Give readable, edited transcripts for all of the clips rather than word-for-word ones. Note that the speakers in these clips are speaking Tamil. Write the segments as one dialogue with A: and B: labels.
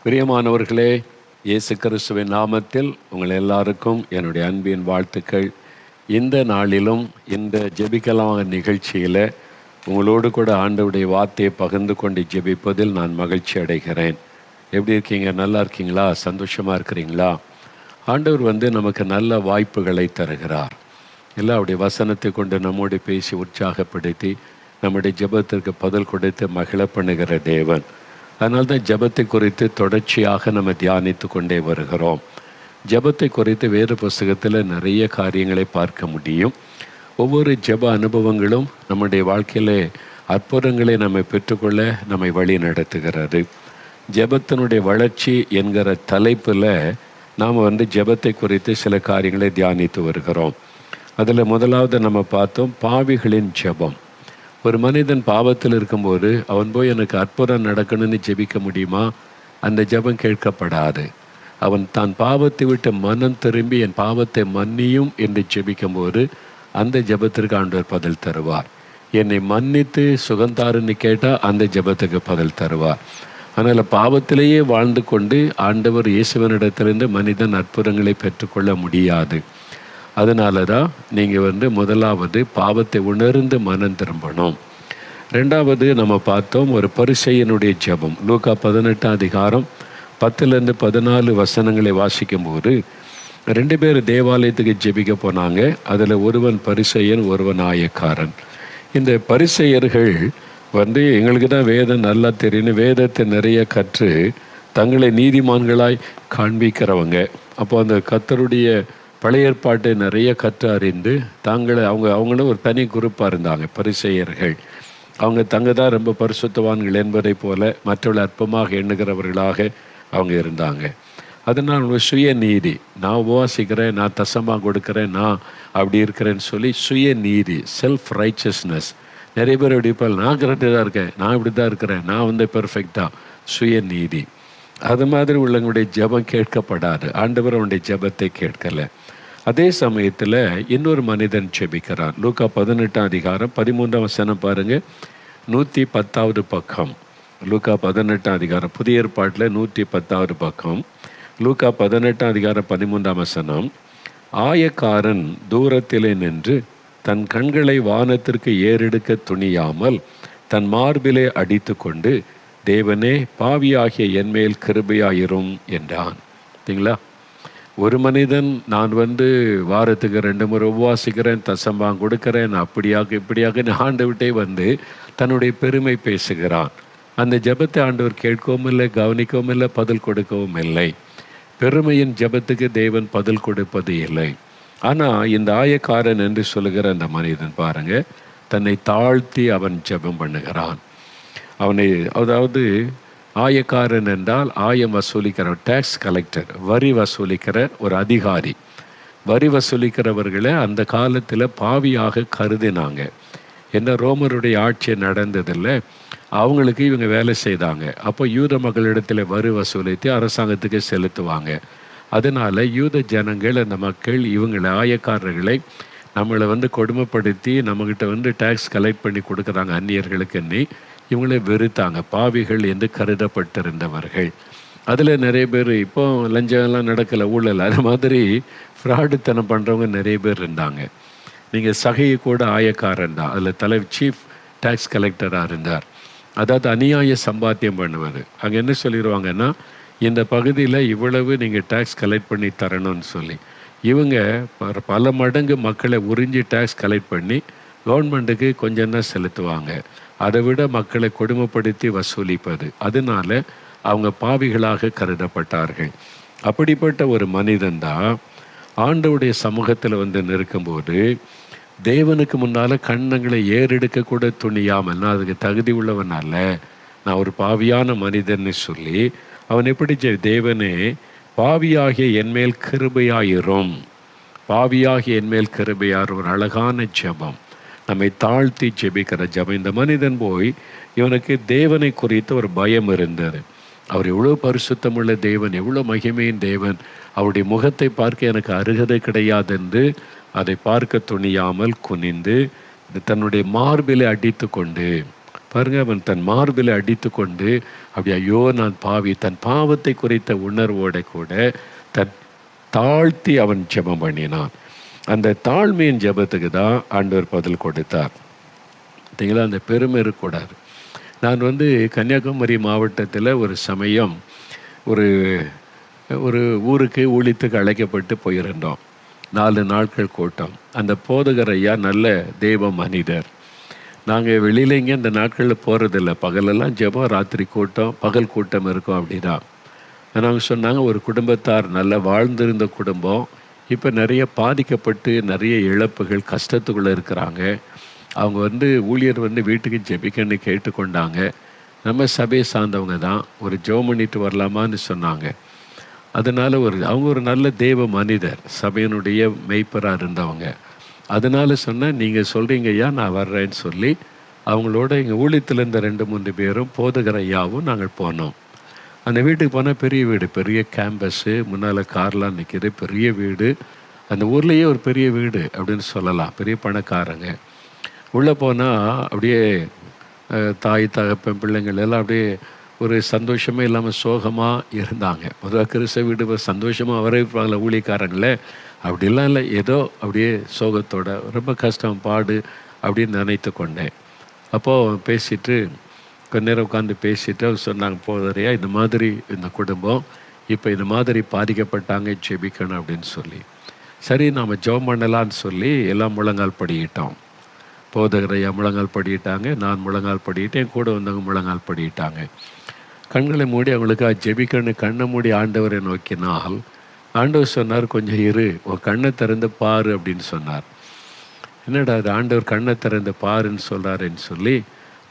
A: பிரியமானவர்களே, இயேசு கிறிஸ்துவின் நாமத்தில் உங்கள் எல்லாருக்கும் என்னுடைய அன்பின் வாழ்த்துக்கள். இந்த நாளிலும் இந்த ஜெபிக்கலாம் நிகழ்ச்சியில் உங்களோடு கூட ஆண்டவருடைய வார்த்தையை பகிர்ந்து கொண்டு ஜெபிப்பதில் நான் மகிழ்ச்சி அடைகிறேன். எப்படி இருக்கீங்க? நல்லா இருக்கீங்களா? சந்தோஷமாக இருக்கிறீங்களா? ஆண்டவர் நமக்கு நல்ல வாய்ப்புகளை தருகிறார். எல்லாம் அவருடைய வசனத்தை கொண்டு நம்மோடு பேசி உற்சாகப்படுத்தி நம்முடைய ஜெபத்திற்கு பதில் கொடுத்து மகிழ பண்ணுகிற தேவன். அதனால தான் ஜெபத்தை குறித்து தொடர்ச்சியாக நம்ம தியானித்து கொண்டே வருகிறோம். ஜெபத்தை குறித்து வேறு புஸ்தகத்தில் நிறைய காரியங்களை பார்க்க முடியும். ஒவ்வொரு ஜெப அனுபவங்களும் நம்முடைய வாழ்க்கையில் அற்புதங்களை நம்மை பெற்றுக்கொள்ள நம்மை வழி நடத்துகிறது. ஜெபத்தினுடைய வளர்ச்சி என்கிற தலைப்பில் நாம் ஜெபத்தை குறித்து சில காரியங்களை தியானித்து வருகிறோம். அதில் முதலாவது நம்ம பார்த்தோம், பாவிகளின் ஜெபம். ஒரு மனிதன் பாவத்தில் இருக்கும்போது அவன் போய் எனக்கு அற்புதம் நடக்கணும்னு ஜெபிக்க முடியுமா? அந்த ஜெபம் கேட்கப்படாது. அவன் தான் பாவத்தை விட்டு மனம் திரும்பி என் பாவத்தை மன்னியும் என்று ஜெபிக்கும்போது அந்த ஜெபத்திற்கு ஆண்டவர் பதில் தருவார். என்னை மன்னித்து சுகந்தாருன்னு கேட்டால் அந்த ஜெபத்துக்கு பதில் தருவார். அதனால் பாவத்திலேயே வாழ்ந்து கொண்டு ஆண்டவர் இயேசுவனிடத்திலிருந்து மனிதன் அற்புதங்களை பெற்றுக்கொள்ள முடியாது. அதனால தான் நீங்கள் முதலாவது பாவத்தை உணர்ந்து மனம் திரும்பணும். ரெண்டாவது நம்ம பார்த்தோம், ஒரு பரிசேயனுடைய ஜெபம். லூக்கா 18ஆம் அதிகாரம் 10-14 வசனங்களை வாசிக்கும்போது 2 பேர் தேவாலயத்துக்கு ஜெபிக்க போனாங்க. அதில் ஒருவன் பரிசேயன், ஒருவன் ஆயக்காரன். இந்த பரிசேயர்கள் எங்களுக்கு தான் வேதம் நல்லா தெரியும், வேதத்தை நிறைய கற்று தங்களை நீதிமான்களாய் காண்பிக்கிறவங்க. அப்போ அந்த கர்த்தருடைய பழைய ஏற்பாட்டை நிறைய கற்று அறிந்து அவங்களும் ஒரு தனி குரூப்பாக இருந்தாங்க பரிசேயர்கள். அவங்க தான் ரொம்ப பரிசுத்தவான்கள் என்பதை போல மற்றவர்கள் அற்பமாக எண்ணுகிறவர்களாக அவங்க இருந்தாங்க. அதனால் சுய நீதி, நான் உபவாசிக்கிறேன், நான் தசமாக கொடுக்குறேன், நான் அப்படி இருக்கிறேன்னு சொல்லி சுய நீதி, செல்ஃப் ரைச்சஸ்னஸ். நிறைய பேர் எப்படி இருப்பால், நான் கரெக்டாக தான் இருக்கேன், நான் இப்படி தான் இருக்கிறேன், நான் பெர்ஃபெக்டாக, சுய நீதி. அது மாதிரி உள்ளவங்களுடைய ஜெபம் கேட்கப்படாது. ஆண்டவர் அவனுடைய ஜெபத்தை கேட்கலை. அதே சமயத்தில் இன்னொரு மனிதன் ஜெபிக்கிறான். லூக்கா 18ஆம் அதிகாரம் 13ஆம் வசனம் பாருங்கள், 110வது பக்கம். லூக்கா 18ஆம் அதிகாரம், புதிய ஏற்பாட்டில் 110வது பக்கம். லூக்கா 18ஆம் அதிகாரம் 13ஆம் வசனம். ஆயக்காரன் தூரத்திலே நின்று தன் கண்களை வானத்திற்கு ஏறெடுக்க துணியாமல் தன் மார்பிலே அடித்து கொண்டு, தேவனே, பாவியாகிய என்மேல் கிருபையாயிரும் என்றான். சரிங்களா? ஒரு மனிதன் நான் வாரத்துக்கு 2 முறை உபவாசிக்கிறேன், தசம்பாங்க கொடுக்குறேன், அப்படியாக இப்படியாக ஆண்டவர்கிட்டே தன்னுடைய பெருமை பேசுகிறான். அந்த ஜெபத்தை ஆண்டவர் கேட்கவும் இல்லை, கவனிக்கவும் இல்லை, பதில் கொடுக்கவும் இல்லை. பெருமையின் ஜெபத்துக்கு தேவன் பதில் கொடுப்பது இல்லை. ஆனால் இந்த ஆயக்காரன் என்று சொல்லுகிற அந்த மனிதன் பாருங்க, தன்னை தாழ்த்தி அவன் ஜெபம் பண்ணுகிறான். அதாவது ஆயக்காரன் என்றால் ஆயம் வசூலிக்கிற, டேக்ஸ் கலெக்டர், வரி வசூலிக்கிற ஒரு அதிகாரி. வரி வசூலிக்கிறவர்களை அந்த காலத்தில் பாவியாக கருதினாங்க. என்ன, ரோமருடைய ஆட்சி நடந்ததில்லை, அவங்களுக்கு இவங்க வேலை செய்தாங்க. அப்போ யூத மக்களிடத்தில் வரி வசூலித்து அரசாங்கத்துக்கு செலுத்துவாங்க. அதனால் யூத ஜனங்கள், அந்த மக்கள் இவங்களை, ஆயக்காரர்களை நம்மளை கொடுமைப்படுத்தி நம்மக்கிட்ட டேக்ஸ் கலெக்ட் பண்ணி கொடுக்குறாங்க அந்நியர்களுக்குன்னு இவங்களே வெறுத்தாங்க. பாவிகள் என்று கருதப்பட்டிருந்தவர்கள். அதில் நிறைய பேர், இப்போ லஞ்சம்லாம் நடக்கலை, ஊழல், அது மாதிரி ஃப்ராடுத்தனம் பண்ணுறவங்க நிறைய பேர் இருந்தாங்க. நீங்கள் சகையை கூட ஆயக்காரன் தான், அதில் சீஃப் டேக்ஸ் கலெக்டராக இருந்தார். அதாவது அநியாய சம்பாத்தியம் பண்ணுவது. அங்கே என்ன சொல்லிடுவாங்கன்னா, இந்த பகுதியில் இவ்வளவு நீங்கள் டேக்ஸ் கலெக்ட் பண்ணி தரணும்னு சொல்லி இவங்க பல மடங்கு மக்களை உறிஞ்சி டேக்ஸ் கலெக்ட் பண்ணி கவர்மெண்ட்டுக்கு கொஞ்சம் தான் செலுத்துவாங்க. அதை விட மக்களை கொடுமைப்படுத்தி வசூலிப்பது. அதனால அவங்க பாவிகளாக கருதப்பட்டார்கள். அப்படிப்பட்ட ஒரு மனிதன் தான் ஆண்டவருடைய சமூகத்தில் நிற்கும்போது தேவனுக்கு முன்னால் கண்ணங்களை ஏறெடுக்க கூட துணியாமல், நான் அதுக்கு தகுதி உள்ளவன் அல்ல, நான் ஒரு பாவியான மனிதன்னு சொல்லி அவன் எப்படி தேவனே, பாவியாகிய என்மேல் கிருபையாயிரும், பாவியாகிய என்மேல் கிருபையார், ஒரு அழகான ஜெபம், நம்மை தாழ்த்தி ஜெபிக்கிற ஜெபம். இந்த மனிதன் போய், இவனுக்கு தேவனை குறித்து ஒரு பயம் இருந்தது. அவர் எவ்வளோ பரிசுத்தமுள்ள தேவன், எவ்வளோ மகிமையின் தேவன், அவருடைய முகத்தை பார்க்க எனக்கு அருகதை கிடையாது என்று அதை பார்க்க துணியாமல் குனிந்து தன்னுடைய மார்பிலை அடித்து கொண்டு, பாருங்க, அவன் தன் மார்பில் அடித்து கொண்டு அப்படி ஐயோ நான் பாவி, தன் பாவத்தை குறித்த உணர்வோட கூட தன் தாழ்த்தி அவன் ஜெபம் பண்ணினான். அந்த தாழ்மையின் ஜெபத்துக்கு தான் ஆண்டவர் பதில் கொடுத்தார். பார்த்தீங்களா, அந்த பெருமை இருக்கக்கூடாது. நான் கன்னியாகுமரி மாவட்டத்தில் ஒரு சமயம் ஒரு ஒரு ஊருக்கு ஊழியத்துக்கு அழைக்கப்பட்டு போயிருந்தோம். 4 நாட்கள் கூட்டம். அந்த போதகர் ஐயா நல்ல தெய்வ மனிதர். நாங்கள் வெளியில் இங்கே இந்த நாட்களில் போகிறதில்ல. பகலெல்லாம் ஜெபம், ராத்திரி கூட்டம், பகல் கூட்டம் இருக்கும் அப்படின்னா. அவங்க சொன்னாங்க, ஒரு குடும்பத்தார் நல்லா வாழ்ந்திருந்த குடும்பம் இப்போ நிறைய பாதிக்கப்பட்டு நிறைய இழப்புகள் கஷ்டத்துக்குள்ளே இருக்கிறாங்க. அவங்க ஊழியர் வீட்டுக்கு ஜெபிக்கன்னு கேட்டுக்கொண்டாங்க. நம்ம சபையை சார்ந்தவங்க தான், ஒரு ஜெபம் பண்ணிட்டு வரலாமான்னு சொன்னாங்க. அதனால் அவங்க ஒரு நல்ல தெய்வ மனிதர், சபையினுடைய மெய்ப்பராக இருந்தவங்க. அதனால் சொன்னேன், நீங்கள் சொல்கிறீங்க ஐயா, நான் வர்றேன்னு சொல்லி அவங்களோட எங்கள் ஊழியத்தில் இருந்த 2-3 பேரும் போதகர் ஐயாவும் நாங்கள் போனோம். அந்த வீட்டுக்கு போனால் பெரிய வீடு, பெரிய கேம்பஸ்ஸு, முன்னால் கார்லாம் நிற்கிது, பெரிய வீடு. அந்த ஊர்லேயே ஒரு பெரிய வீடு அப்படின்னு சொல்லலாம், பெரிய பணக்காரங்க. உள்ளே போனால் அப்படியே தாய் தகப்பன் பிள்ளைங்கள் எல்லாம் அப்படியே ஒரு சந்தோஷமே இல்லாமல் சோகமாக இருந்தாங்க. பொதுவாக கிறிஸ்தவ வீடு சந்தோஷமாக வரவேற்பாங்களே ஊழியக்காரங்களே, அப்படிலாம் இல்லை, ஏதோ அப்படியே சோகத்தோட ரொம்ப கஷ்டம் பாடு அப்படின்னு நினைத்து கொண்டேன். அப்போது பேசிட்டு கொஞ்ச நேரம் உட்காந்து பேசிட்டு அவர் சொன்னாங்க, போதறையா இந்த மாதிரி இந்த குடும்பம் இப்போ இந்த மாதிரி பாதிக்கப்பட்டாங்க, ஜெபிக்கணும் அப்படின்னு சொல்லி. சரி நாம் ஜெபம் பண்ணலான்னு சொல்லி எல்லாம் முழங்கால் படிக்கிட்டோம். போதகரையா முழங்கால் படிக்கிட்டாங்க, நான் முழங்கால் படிக்கிட்டேன், கூட வந்தவங்க முழங்கால் படிக்கிட்டாங்க. கண்களை மூடி அவங்களுக்கு ஜெபிக்கணும். கண்ணை மூடி ஆண்டவரை நோக்கினால் ஆண்டவர் சொன்னார், கொஞ்சம் இரு, உன் கண்ணை திறந்து பாரு அப்படின்னு சொன்னார். என்னடா அது, ஆண்டவர் கண்ணை திறந்து பாருன்னு சொல்கிறாருன்னு சொல்லி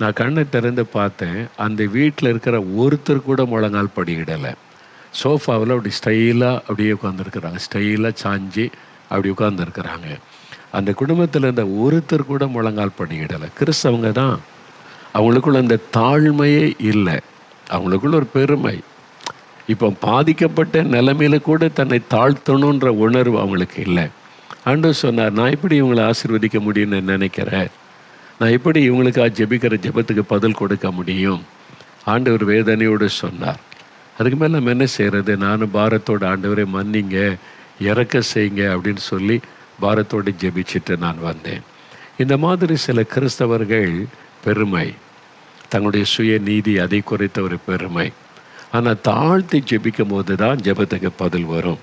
A: நான் கண்ணை திறந்து பார்த்தேன். அந்த வீட்டில் இருக்கிற ஒருத்தர் கூட முழங்கால் படிக்கிடலை. சோஃபாவில் அப்படி ஸ்டைலாக அப்படியே உட்காந்துருக்குறாங்க, ஸ்டைலாக சாஞ்சி அப்படி உட்காந்துருக்குறாங்க. அந்த குடும்பத்தில் இருந்த ஒருத்தர் கூட முழங்கால் படிக்கிடலை. கிறிஸ்தவங்க தான், அவங்களுக்குள்ள அந்த தாழ்மையே இல்லை, அவங்களுக்குள்ள ஒரு பெருமை. இப்போ பாதிக்கப்பட்ட நிலைமையில கூட தன்னை தாழ்த்தணுன்ற உணர்வு அவங்களுக்கு இல்லை. ஆண்டவர் சொன்னார், நான் எப்படி இவங்களை ஆசீர்வதிக்க முடியும்னு நினைக்கிறேன், நான் எப்படி இவங்களுக்காக ஜெபிக்கிற ஜெபத்துக்கு பதில் கொடுக்க முடியும். ஆண்டவர் வேதனையோடு சொன்னார். அதுக்கு மேலே நம்ம என்ன செய்கிறது, நானும் பாரத்தோடு ஆண்டவரை மன்னிங்க, இறக்க செய்யுங்க அப்படின்னு சொல்லி பாரத்தோடு ஜெபிச்சுட்டு நான் வந்தேன். இந்த மாதிரி சில கிறிஸ்தவர்கள் பெருமை, தங்களுடைய சுய நீதி, அதை குறித்த ஒரு பெருமை. ஆனால் தாழ்த்தி ஜெபிக்கும் போது தான் ஜெபத்துக்கு பதில் வரும்.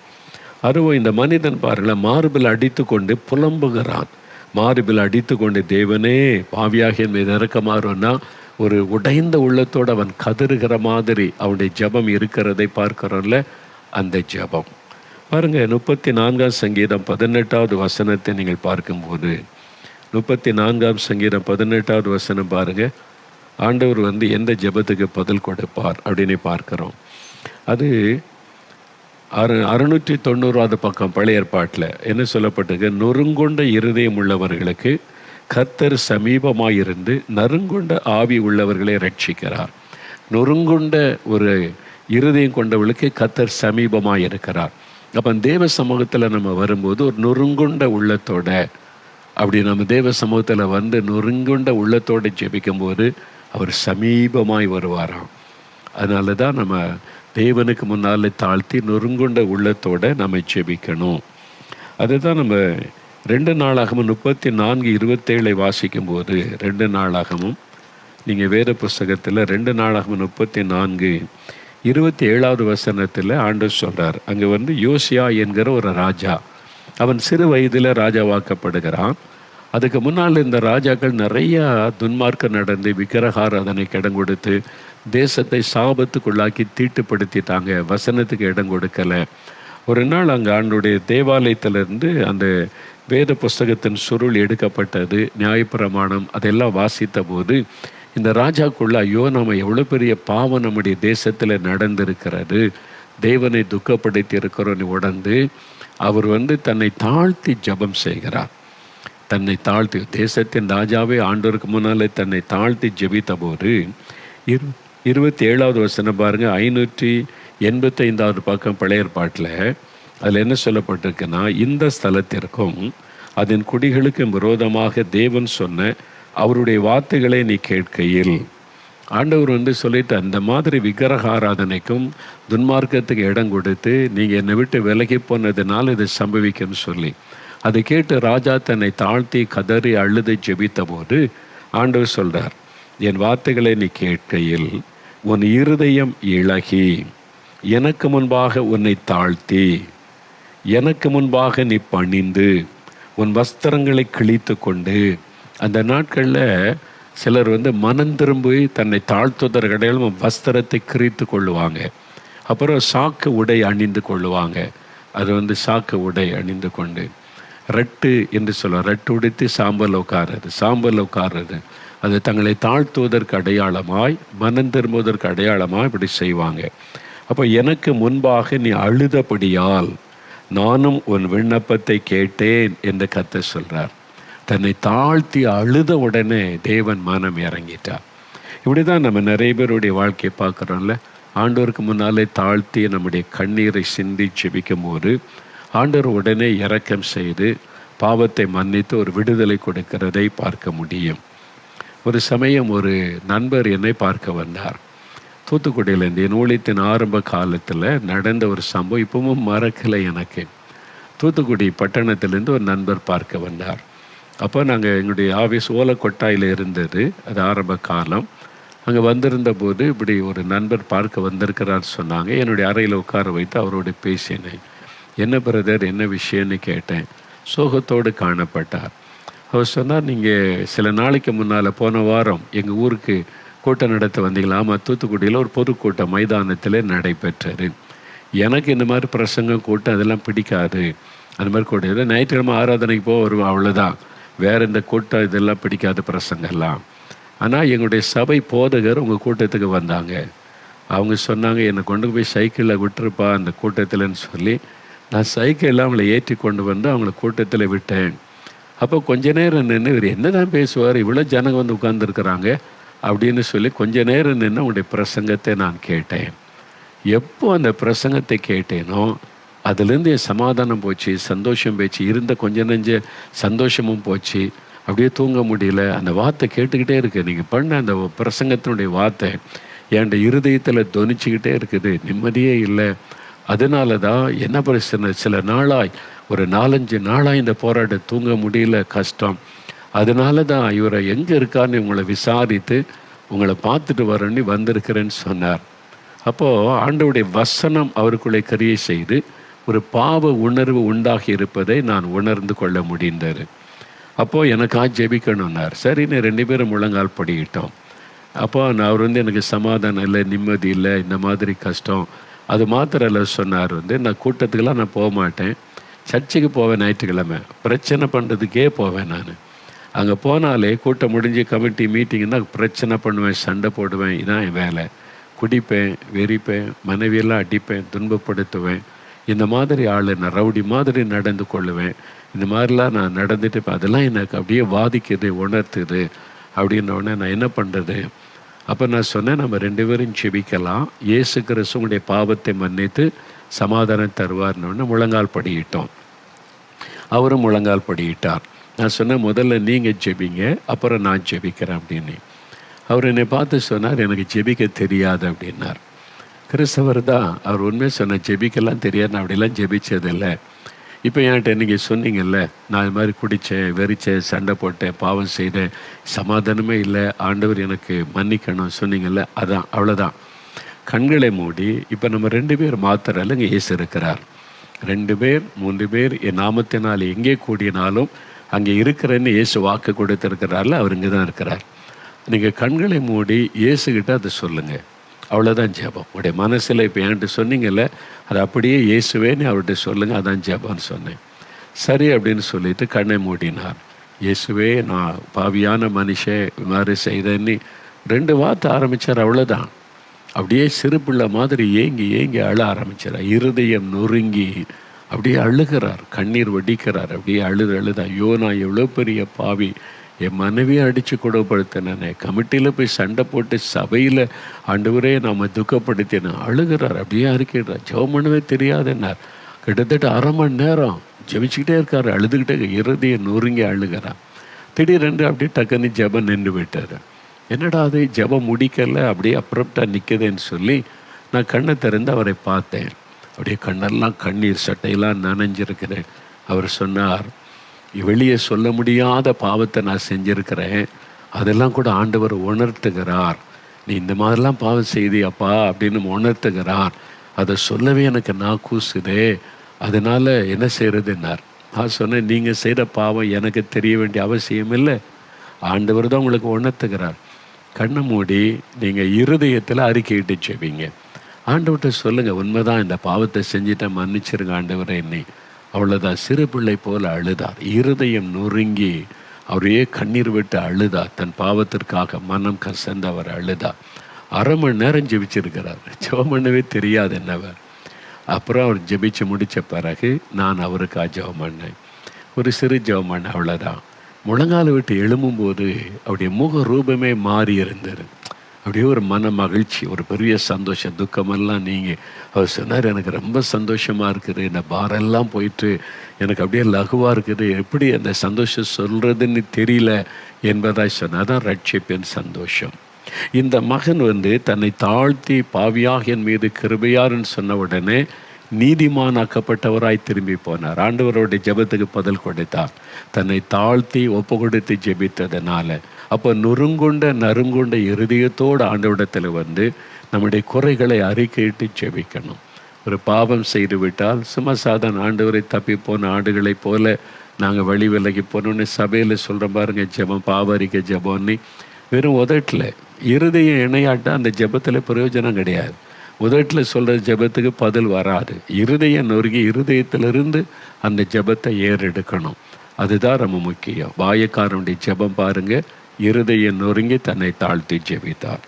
A: அதுவும் இந்த மனிதன் பாருங்களேன், மார்பில் அடித்து கொண்டு புலம்புகிறான். மார்பில் அடித்து கொண்டு, தேவனே பாவியாக என் மீது இறக்கமாறுன்னா ஒரு உடைந்த உள்ளத்தோடு அவன் கதறுகிற மாதிரி அவனுடைய ஜெபம் இருக்கிறதை பார்க்கிறோம்ல, அந்த ஜெபம் பாருங்கள். 34ஆம் சங்கீதம் 18வது வசனத்தை நீங்கள் பார்க்கும்போது, 34ஆம் சங்கீதம் 18வது வசனம் பாருங்கள். ஆண்டவர் எந்த ஜெபத்துக்கு பதில் கொடுப்பார் அப்படின்னு பார்க்குறோம். அது 690வது பக்கம் பழைய ஏற்பாட்டில் என்ன சொல்லப்பட்டிருக்கு, நொறுங்கொண்ட இருதயம் உள்ளவர்களுக்கு கர்த்தர் சமீபமாயிருந்து நறுங்கொண்ட ஆவி உள்ளவர்களை ரட்சிக்கிறார். நொறுங்கொண்ட ஒரு இருதயம் கொண்டவர்களுக்கு கர்த்தர் சமீபமாக இருக்கிறார். அப்போ தேவ சமூகத்தில் நம்ம வரும்போது ஒரு நொறுங்கொண்ட உள்ளத்தோட, அப்படி நம்ம தேவ சமூகத்தில் நொறுங்கொண்ட உள்ளத்தோடு ஜெபிக்கும்போது அவர் சமீபமாய் வருவாராம். அதனால தான் நம்ம தேவனுக்கு முன்னால் தாழ்த்தி நொறுங்கொண்ட உள்ளத்தோடு நம்ம ஜெபிக்கணும். அதுதான் நம்ம 2 நாளாகமும் 34:27 வாசிக்கும்போது, 2 நாளாகமும் நீங்கள் வேத புஸ்தகத்தில் 2 நாளாகமும் 34:27வது வசனத்தில் ஆண்டவர் சொல்கிறார். அங்கே யோசியா என்கிற ஒரு ராஜா, அவன் சிறு வயதில் ராஜாவாக்கப்படுகிறான். அதுக்கு முன்னால் இந்த ராஜாக்கள் நிறையா துன்மார்க்கம் நடந்து விக்கிரகாராதனை இடம் கொடுத்து தேசத்தை சாபத்துக்குள்ளாக்கி தீட்டுப்படுத்திட்டாங்க, வசனத்துக்கு இடம் கொடுக்கலை. ஒரு நாள் அங்கே ஆண்டுடைய தேவாலயத்திலிருந்து அந்த வேத புஸ்தகத்தின் சுருள் எடுக்கப்பட்டது, நியாயப்பிரமாணம் அதெல்லாம் வாசித்த போது இந்த ராஜாக்குள்ள, ஐயோ நம்ம எவ்வளோ பெரிய பாவம் நம்முடைய தேசத்தில் நடந்திருக்கிறது, தேவனை துக்கப்படுத்தி இருக்கிறோன்னு உணர்ந்து அவர் தன்னை தாழ்த்தி ஜெபம் செய்கிறார். தன்னை தாழ்த்தி, தேசத்தின் ராஜாவே ஆண்டவருக்கு முன்னாலே தன்னை தாழ்த்தி ஜெபித்த போது 27வது வசனம் பாருங்கள். 585வது பக்கம் பழைய ஏற்பாட்டில் அதில் என்ன சொல்லப்பட்டிருக்குன்னா, இந்த ஸ்தலத்திற்கும் அதன் குடிகளுக்கும் விரோதமாக தேவன் சொன்ன அவருடைய வார்த்தைகளை நீ கேட்கையில் ஆண்டவர் சொல்லிட்டு அந்த மாதிரி விக்கிரக ஆராதனைக்கும் துன்மார்க்கத்துக்கு இடம் கொடுத்து நீங்கள் என்னை விட்டு விலகி போனதுனால இது சம்பவிக்கும்னு சொல்லி அதை கேட்டு ராஜா தன்னை தாழ்த்தி கதறி அழுது ஜெபித்த போது ஆண்டவர் சொல்கிறார், என் வார்த்தைகளை நீ கேட்கையில் உன் இருதயம் இளகி எனக்கு முன்பாக உன்னை தாழ்த்தி எனக்கு முன்பாக நீ பணிந்து உன் வஸ்திரங்களை கிழித்து கொண்டு. அந்த நாட்களில் சிலர் மனம் திரும்பி தன்னை தாழ்த்துவதற்கிடையிலும் வஸ்திரத்தை கிழித்து கொள்ளுவாங்க. அப்புறம் சாக்கு உடை அணிந்து கொள்ளுவாங்க. அது சாக்கு உடை அணிந்து கொண்டு ரட்டு என்று சொல்லுவார். ரட்டு உடுத்தி சாம்பல் உட்கார்றது அது தங்களை தாழ்த்துவதற்கு அடையாளமாய் மனம் திரும்புவதற்கு அடையாளமாய் இப்படி செய்வாங்க. அப்போ எனக்கு முன்பாக நீ அழுதபடியால் நானும் உன் விண்ணப்பத்தை கேட்டேன் என்று கர்த்தர் சொல்கிறார். தன்னை தாழ்த்தி அழுத உடனே தேவன் மனம் இறங்கிட்டார். இப்படி தான் நம்ம நிறைய பேருடைய வாழ்க்கையை பார்க்குறோம்ல. ஆண்டவருக்கு முன்னாலே தாழ்த்தி நம்முடைய கண்ணீரை சிந்தி ஜெபிக்கும் போது ஆண்டவர் உடனே இரக்கம் செய்து பாவத்தை மன்னித்து ஒரு விடுதலை கொடுக்கிறதை பார்க்க முடியும். ஒரு சமயம் ஒரு நண்பர் என்னை பார்க்க வந்தார். தூத்துக்குடியிலேருந்து என் ஊழியத்தின் ஆரம்ப காலத்தில் நடந்த ஒரு சம்பவம் இப்பவும் மறக்கலை எனக்கு. தூத்துக்குடி பட்டணத்திலேருந்து ஒரு நண்பர் பார்க்க வந்தார். அப்போ நாங்கள் எங்களுடைய ஆஃபீஸ் ஓலக்கொட்டாயில் இருந்தது. அது ஆரம்ப காலம். அங்கே வந்திருந்த போது இப்படி ஒரு நண்பர் பார்க்க வந்திருக்கிறான்னு சொன்னாங்க. என்னுடைய அறையில் உட்கார வைத்து அவரோடு பேசினேன். என்ன பிரதர், என்ன விஷயம்னு கேட்டேன். சோகத்தோடு காணப்பட்டார். அவர் சொன்னார், நீங்கள் சில நாளைக்கு முன்னால் போன வாரம் எங்கள் ஊருக்கு கூட்டம் நடத்த வந்தீங்களா? ஆமாம், தூத்துக்குடியில் ஒரு பொதுக்கூட்டம் மைதானத்தில் நடைபெற்றது. எனக்கு இந்த மாதிரி பிரசங்கம் கூட்டம் அதெல்லாம் பிடிக்காது. அந்த மாதிரி கூட்டம் ஞாயிற்றுக்கிழமை ஆராதனைக்கு போக வருவோம், அவ்வளோதான். வேறு இந்த கூட்டம் இதெல்லாம் பிடிக்காத பிரசங்கெல்லாம். ஆனால் எங்களுடைய சபை போதகர் உங்கள் கூட்டத்துக்கு வந்தாங்க. அவங்க சொன்னாங்க, என்னை கொண்டு போய் சைக்கிளில் விட்டுருப்பா அந்த கூட்டத்தில்னு சொல்லி நான் சைக்கிளில் அவங்கள ஏற்றி கொண்டு வந்து அவங்கள கூட்டத்தில் விட்டேன். அப்போ கொஞ்ச நேரம் நின்று இவர் என்ன தான் பேசுவார், இவ்வளோ ஜனங்க உட்கார்ந்துருக்குறாங்க அப்படின்னு சொல்லி கொஞ்ச நேரம் நின்று அவங்களுடைய பிரசங்கத்தை நான் கேட்டேன். எப்போ அந்த பிரசங்கத்தை கேட்டேனோ அதுலேருந்து என் சமாதானம் போச்சு, சந்தோஷம் போச்சு, இருந்த கொஞ்ச நெஞ்ச சந்தோஷமும் போச்சு. அப்படியே தூங்க முடியல. அந்த வார்த்தை கேட்டுக்கிட்டே இருக்குது. நீங்கள் பண்ண அந்த பிரசங்கத்தினுடைய வார்த்தை என் இருதயத்தில் தொனிச்சிக்கிட்டே இருக்குது. நிம்மதியே இல்லை. அதனால தான் என்ன பிரச்சனை, சில நாளாய் ஒரு 4-5 நாளாக இந்த போராட்டம் தூங்க முடியல, கஷ்டம். அதனால தான் இவரை எங்கே இருக்கான்னு உங்களை விசாரித்து உங்களை பார்த்துட்டு வரேன்னு வந்திருக்கிறேன்னு சொன்னார். அப்போது ஆண்டவருடைய வசனம் அவருக்குள்ளே கிரியை செய்து ஒரு பாவ உணர்வு உண்டாகி இருப்பதை நான் உணர்ந்து கொள்ள முடிந்தது. அப்போது எனக்காக ஜெபிக்கணுன்னார். சரின்னு 2 பேரும் முழங்கால் படிக்கிட்டோம். அப்போ அவர் எனக்கு சமாதானம் இல்லை, நிம்மதி இல்லை, இந்த மாதிரி கஷ்டம். அது மாத்திரம் இல்லை சொன்னார், நான் கூட்டத்துக்கெல்லாம் நான் போக மாட்டேன், சர்ச்சுக்கு போவேன், ஞாயிற்றுக்கிழமை பிரச்சனை பண்ணுறதுக்கே போவேன். நான் அங்கே போனாலே கூட்டம் முடிஞ்சு கமிட்டி மீட்டிங்னா பிரச்சனை பண்ணுவேன், சண்டை போடுவேன். இதான் என் வேலை. குடிப்பேன், வெறிப்பேன், மனைவியெல்லாம் அடிப்பேன், துன்பப்படுத்துவேன். இந்த மாதிரி ஆள் நான் ரவுடி மாதிரி நடந்து கொள்ளுவேன். இந்த மாதிரிலாம் நான் நடந்துட்டு அதெல்லாம் எனக்கு அப்படியே வாதிக்குது, உணர்த்துது. அப்படின்னோடனே நான் என்ன பண்ணுறது? அப்போ நான் சொன்னேன், நம்ம 2 பேரும் ஜெபிக்கலாம், இயேசு கிறிஸ்து உங்களுடைய பாவத்தை மன்னித்து சமாதானம் தருவார்னு முழங்கால் படியிட்டோம். அவரும் முழங்கால் படியிட்டார். நான் சொன்னேன், முதல்ல நீங்கள் ஜெபிங்க, அப்புறம் நான் ஜெபிக்கிறேன் அப்படின்னு. அவர் என்னை பார்த்து சொன்னார், எனக்கு ஜெபிக்க தெரியாது அப்படின்னார். கிறிஸ்தவர் தான். அவர் உண்மையை சொன்ன, ஜெபிக்கெல்லாம் தெரியாது, நான் அப்படிலாம் ஜெபிச்சதில்லை. இப்போ என்கிட்ட நீங்கள் சொன்னீங்கல்ல, நான் இது மாதிரி குடித்தேன், வெறிச்சேன், சண்டை போட்டேன், பாவம் செய்தேன், சமாதானமே இல்லை, ஆண்டவர் எனக்கு மன்னிக்கணும் சொன்னீங்கல்ல, அதான், அவ்வளோதான். கண்களை மூடி இப்போ நம்ம 2 பேர் மாத்திரம் இல்லைங்க, இயேசு இருக்கிறார். 2 பேர் 3 பேர் என் நாமத்தினால் எங்கே கூடினாலும் அங்கே இருக்கிறேன்னு இயேசு வாக்கு கொடுத்துருக்கிறார்ல, அவர் இங்கே தான் இருக்கிறார். நீங்கள் கண்களை மூடி இயேசுக்கிட்ட அதை சொல்லுங்கள், அவ்வளோதான் ஜெபம். உடைய மனசில் இப்போ என்கிட்ட சொன்னீங்கல்ல, அது அப்படியே இயேசுவேன்னு அவர்கிட்ட சொல்லுங்கள், அதான் ஜெபம்னு சொன்னேன். சரி அப்படின்னு சொல்லிட்டு கண்ணை மூடினார். இயேசுவே, நான் பாவியான மனுஷன், இது மாதிரி செய்தேன்னு 2 வார்த்தை ஆரம்பித்தார், அவ்வளோதான். அப்படியே சிறு பிள்ளை மாதிரி ஏங்கி ஏங்கி அழ ஆரம்பிச்சார். இருதயம் நொறுங்கி அப்படியே அழுகிறார், கண்ணீர் வடிக்கிறார். அப்படியே அழுது ஐயோ, நான் எவ்வளோ பெரிய பாவி, என் மனைவியை அடித்து கொடுப்படுத்தினேன், கமிட்டியில் போய் சண்டை போட்டு சபையில் ஆண்டவரே நாம் துக்கப்படுத்தினேன், அழுகிறார். அப்படியே அறிக்கிறார். ஜெபம் பண்ணவே தெரியாதுன்னார். கிட்டத்தட்ட 1/2 மணி நேரம் ஜெபிச்சுக்கிட்டே இருக்கார், அழுதுகிட்டே, இருதயம் நொறுங்கி அழுகிறார். திடீரென்று அப்படியே டக்குன்னு ஜெபம் நின்று விட்டார். என்னடா அது ஜெபம் முடிக்கலை, அப்படியே அப்ரப்டாக நிற்குதுன்னு சொல்லி நான் கண்ணை திறந்து அவரை பார்த்தேன். அப்படியே கண்ணெல்லாம் கண்ணீர், சட்டையெல்லாம் நனைஞ்சிருக்கிறேன். அவர் சொன்னார், வெளியே சொல்ல முடியாத பாவத்தை நான் செஞ்சுருக்கிறேன், அதெல்லாம் கூட ஆண்டவர் உணர்த்துகிறார். நீ இந்த மாதிரிலாம் பாவம் செய்தியாப்பா அப்படின்னு உணர்த்துகிறார். அதை சொல்லவே எனக்கு நான் கூசுதே, அதனால் என்ன செய்கிறதுன்னார். நான் சொன்னேன், நீங்கள் செய்கிற பாவம் எனக்கு தெரிய வேண்டிய அவசியம் இல்லை, ஆண்டவர் தான் உங்களுக்கு உணர்த்துகிறார். கண்ணை மூடி நீங்கள் இருதயத்தில் அறிக்கையிட்டு செவிங்க. ஆண்டவர்கிட்ட சொல்லுங்கள், உண்மைதான் இந்த பாவத்தை செஞ்சுட்டேன், மன்னிச்சிருங்க ஆண்டவரை என்னை. அவ்வளோதான். சிறு பிள்ளை போல் அழுதார். இருதயம் நொறுங்கி அவரையே கண்ணீர் விட்டு அழுதார். தன் பாவத்திற்காக மனம் கசந்து அவர் அழுதார். 1/2 மணி நேரம் ஜெபிச்சிருக்கிறார். ஜெபம் பண்ணவே தெரியாது என்னவர். அப்புறம் அவர் ஜெபிச்சு முடித்த பிறகு நான் அவருக்காக ஜெபம் பண்ணேன். ஒரு சிறு ஜெபம் பண்ணேன், அவ்வளோதான். முழங்கால விட்டு எழும்பும்போது அவருடைய முக ரூபமே மாறி இருந்தது. அப்படியே ஒரு மன மகிழ்ச்சி, ஒரு பெரிய சந்தோஷம், துக்கமெல்லாம் நீங்கள். அவர் சொன்னார், எனக்கு ரொம்ப சந்தோஷமாக இருக்குது, இந்த பாரெல்லாம் போயிட்டு எனக்கு அப்படியே லகுவாக இருக்குது, எப்படி அந்த சந்தோஷம் சொல்கிறதுன்னு தெரியல என்பதாய் சொன்னார். அதான் ரட்சிப்பின் சந்தோஷம். இந்த மகன் தன்னை தாழ்த்தி பாவியாக என் மீது கிருபையாருன்னு சொன்ன உடனே நீதிமானாக்கப்பட்டவராய் திரும்பி போனார். ஆண்டவருடைய ஜெபத்துக்கு பதில் கொடுத்தார், தன்னை தாழ்த்தி ஒப்பு கொடுத்து ஜெபித்ததுனால. அப்போ நறுங்குண்ட இருதயத்தோடு ஆண்டவரிடத்தில் நம்முடைய குறைகளை அறிக்கையிட்டு ஜெபிக்கணும். ஒரு பாவம் செய்து விட்டால் சும்மா சாதாரண ஆண்டவரை தப்பி போன ஆடுகளைப் போல நாங்கள் வழி விலகி போனோன்னு சபையில் சொல்கிறோம் பாருங்க, ஜெபம் பாவரிக்க ஜெபம்னு. வெறும் உதட்டில் இருதயம் இணையாட்டால் அந்த ஜெபத்தில் பிரயோஜனம் கிடையாது. உதட்டில் சொல்கிற ஜெபத்துக்கு பதில் வராது. இருதயம் நொறுங்கி இருதயத்திலிருந்து அந்த ஜெபத்தை ஏறெடுக்கணும். அதுதான் ரொம்ப முக்கியம். வாயக்காரனுடைய ஜெபம் பாருங்கள், இருதயம் நொறுங்கி தன்னை தாழ்த்தி ஜெபித்தார்.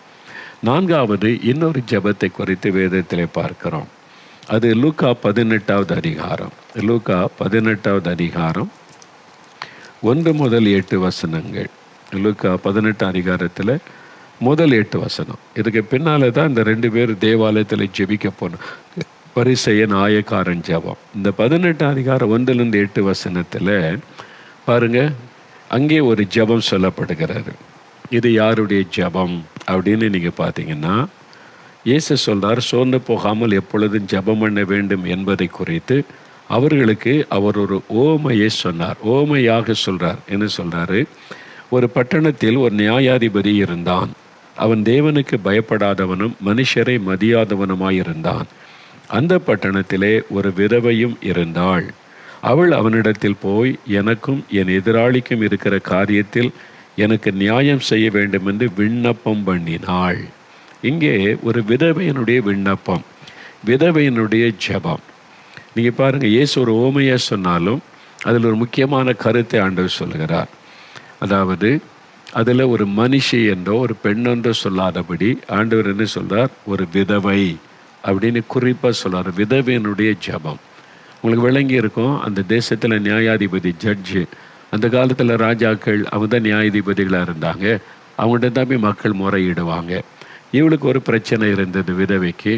A: 4வது இன்னொரு ஜெபத்தை குறித்து வேதத்தில் பார்க்கிறோம். அது லூக்கா 18வது அதிகாரம். லூக்கா 18வது அதிகாரம் 1 முதல் 8 வசனங்கள். லூக்கா 18 அதிகாரத்தில் முதல் 8 வசனம். இதுக்கு பின்னால் தான் இந்த 2 பேர் தேவாலயத்தில் ஜெபிக்க போனோம். பரிசேயன் ஆயக்காரன் ஜெபம். இந்த 18 அதிகாரம் 1லேருந்து 8 வசனத்தில் பாருங்கள், அங்கே ஒரு ஜெபம் சொல்லப்படுகிறது. இது யாருடைய ஜெபம் அப்படின்னு நீங்கள் பார்த்தீங்கன்னா, இயேசு சொல்கிறார், சோர்ந்து போகாமல் எப்பொழுதும் ஜெபம் பண்ண வேண்டும் என்பதை குறித்து அவர்களுக்கு அவர் ஒரு ஓமையை சொன்னார். ஓமையாக சொல்கிறார். என்ன சொல்கிறாரு? ஒரு பட்டணத்தில் ஒரு நியாயாதிபதி இருந்தான். அவன் தேவனுக்கு பயப்படாதவனும் மனுஷரை மதியாதவனுமாயிருந்தான். அந்த பட்டணத்திலே ஒரு விதவையும் இருந்தாள். அவள் அவனிடத்தில் போய், எனக்கும் என் எதிராளிக்கும் இருக்கிற காரியத்தில் எனக்கு நியாயம் செய்ய வேண்டும் என்று விண்ணப்பம் பண்ணினாள். இங்கே ஒரு விதவையினுடைய விண்ணப்பம், விதவையினுடைய ஜெபம். நீங்கள் பாருங்கள், இயேசு ஒரு ஓமையை சொன்னாலும் அதில் ஒரு முக்கியமான கருத்தை ஆண்டவர் சொல்கிறார். அதாவது அதில் ஒரு மனுஷி என்றோ ஒரு பெண் என்றோ சொல்லாதபடி ஆண்டவர் என்ன சொல்கிறார்? ஒரு விதவை அப்படின்னு குறிப்பாக சொல்கிறார். விதவையினுடைய ஜெபம் உங்களுக்கு விளங்கி இருக்கும். அந்த தேசத்தில் நியாயாதிபதி, ஜட்ஜு, அந்த காலத்தில் ராஜாக்கள் அவங்க தான் நியாயாதிபதிகளாக இருந்தாங்க. அவங்கள்ட்ட தான் போய் மக்கள் முறையிடுவாங்க. இவளுக்கு ஒரு பிரச்சனை இருந்தது விதவைக்கு.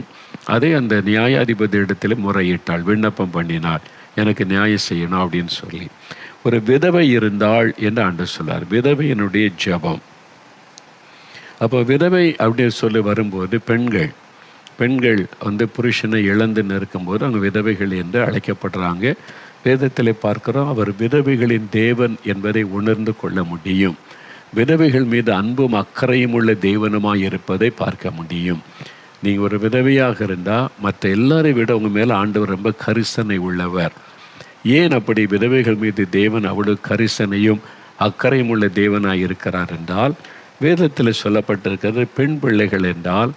A: அதை அந்த நியாயாதிபதி இடத்துல முறையிட்டாள், விண்ணப்பம் பண்ணினாள், எனக்கு நியாயம் செய்யணும் அப்படின்னு சொல்லி. ஒரு விதவை இருந்தாள் என்று ஆண்டவர் சொன்னார். விதவையினுடைய ஜெபம். அப்போ விதவை அப்படின்னு சொல்லி வரும்போது பெண்கள் புருஷனை இழந்து நிற்கும்போது அவங்க விதவைகள் என்று அழைக்கப்படுறாங்க. வேதத்தில் பார்க்கிறோம், அவர் விதவைகளின் தேவன் என்பதை உணர்ந்து கொள்ள முடியும். விதவைகள் மீது அன்பும் அக்கறையும் உள்ள தேவனுமாய் இருப்பதை பார்க்க முடியும். நீங்கள் ஒரு விதவையாக இருந்தால் மற்ற எல்லாரை விட உங்கள் மேலே ஆண்டவர் ரொம்ப கரிசனை உள்ளவர். ஏன் அப்படி விதவைகள் மீது தேவன் அவ்வளவு கரிசனையும் அக்கறையும் உள்ள தேவனாய் இருக்கிறார் என்றால், வேதத்தில் சொல்லப்பட்டிருக்கிறது, பெண் பிள்ளைகள் என்றால்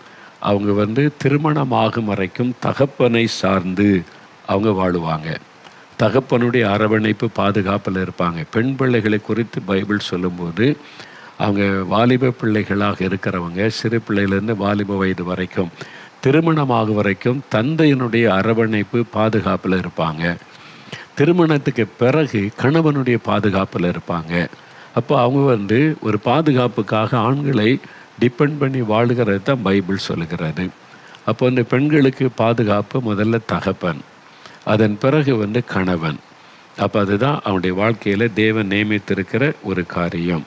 A: அவங்க திருமணமாகும் வரைக்கும் தகப்பனை சார்ந்து அவங்க வாழுவாங்க. தகப்பனுடைய அரவணைப்பு பாதுகாப்பில் இருப்பாங்க. பெண் பிள்ளைகளை குறித்து பைபிள் சொல்லும்போது அவங்க வாலிப பிள்ளைகளாக இருக்கிறவங்க, சிறு பிள்ளையிலேருந்து வாலிப வயது வரைக்கும், திருமணமாகும் வரைக்கும் தந்தையினுடைய அரவணைப்பு பாதுகாப்பில் இருப்பாங்க. திருமணத்துக்கு பிறகு கணவனுடைய பாதுகாப்பில் இருப்பாங்க. அப்போ அவங்க ஒரு பாதுகாப்புக்காக ஆண்களை டிபெண்ட் பண்ணி வாழுகிறது தான் பைபிள் சொல்லுகிறது. அப்போ பெண்களுக்கு பாதுகாப்பு முதல்ல தகப்பன், அதன் பிறகு கணவன். அப்போ அதுதான் அவனுடைய வாழ்க்கையில் தேவன் நியமித்திருக்கிற ஒரு காரியம்.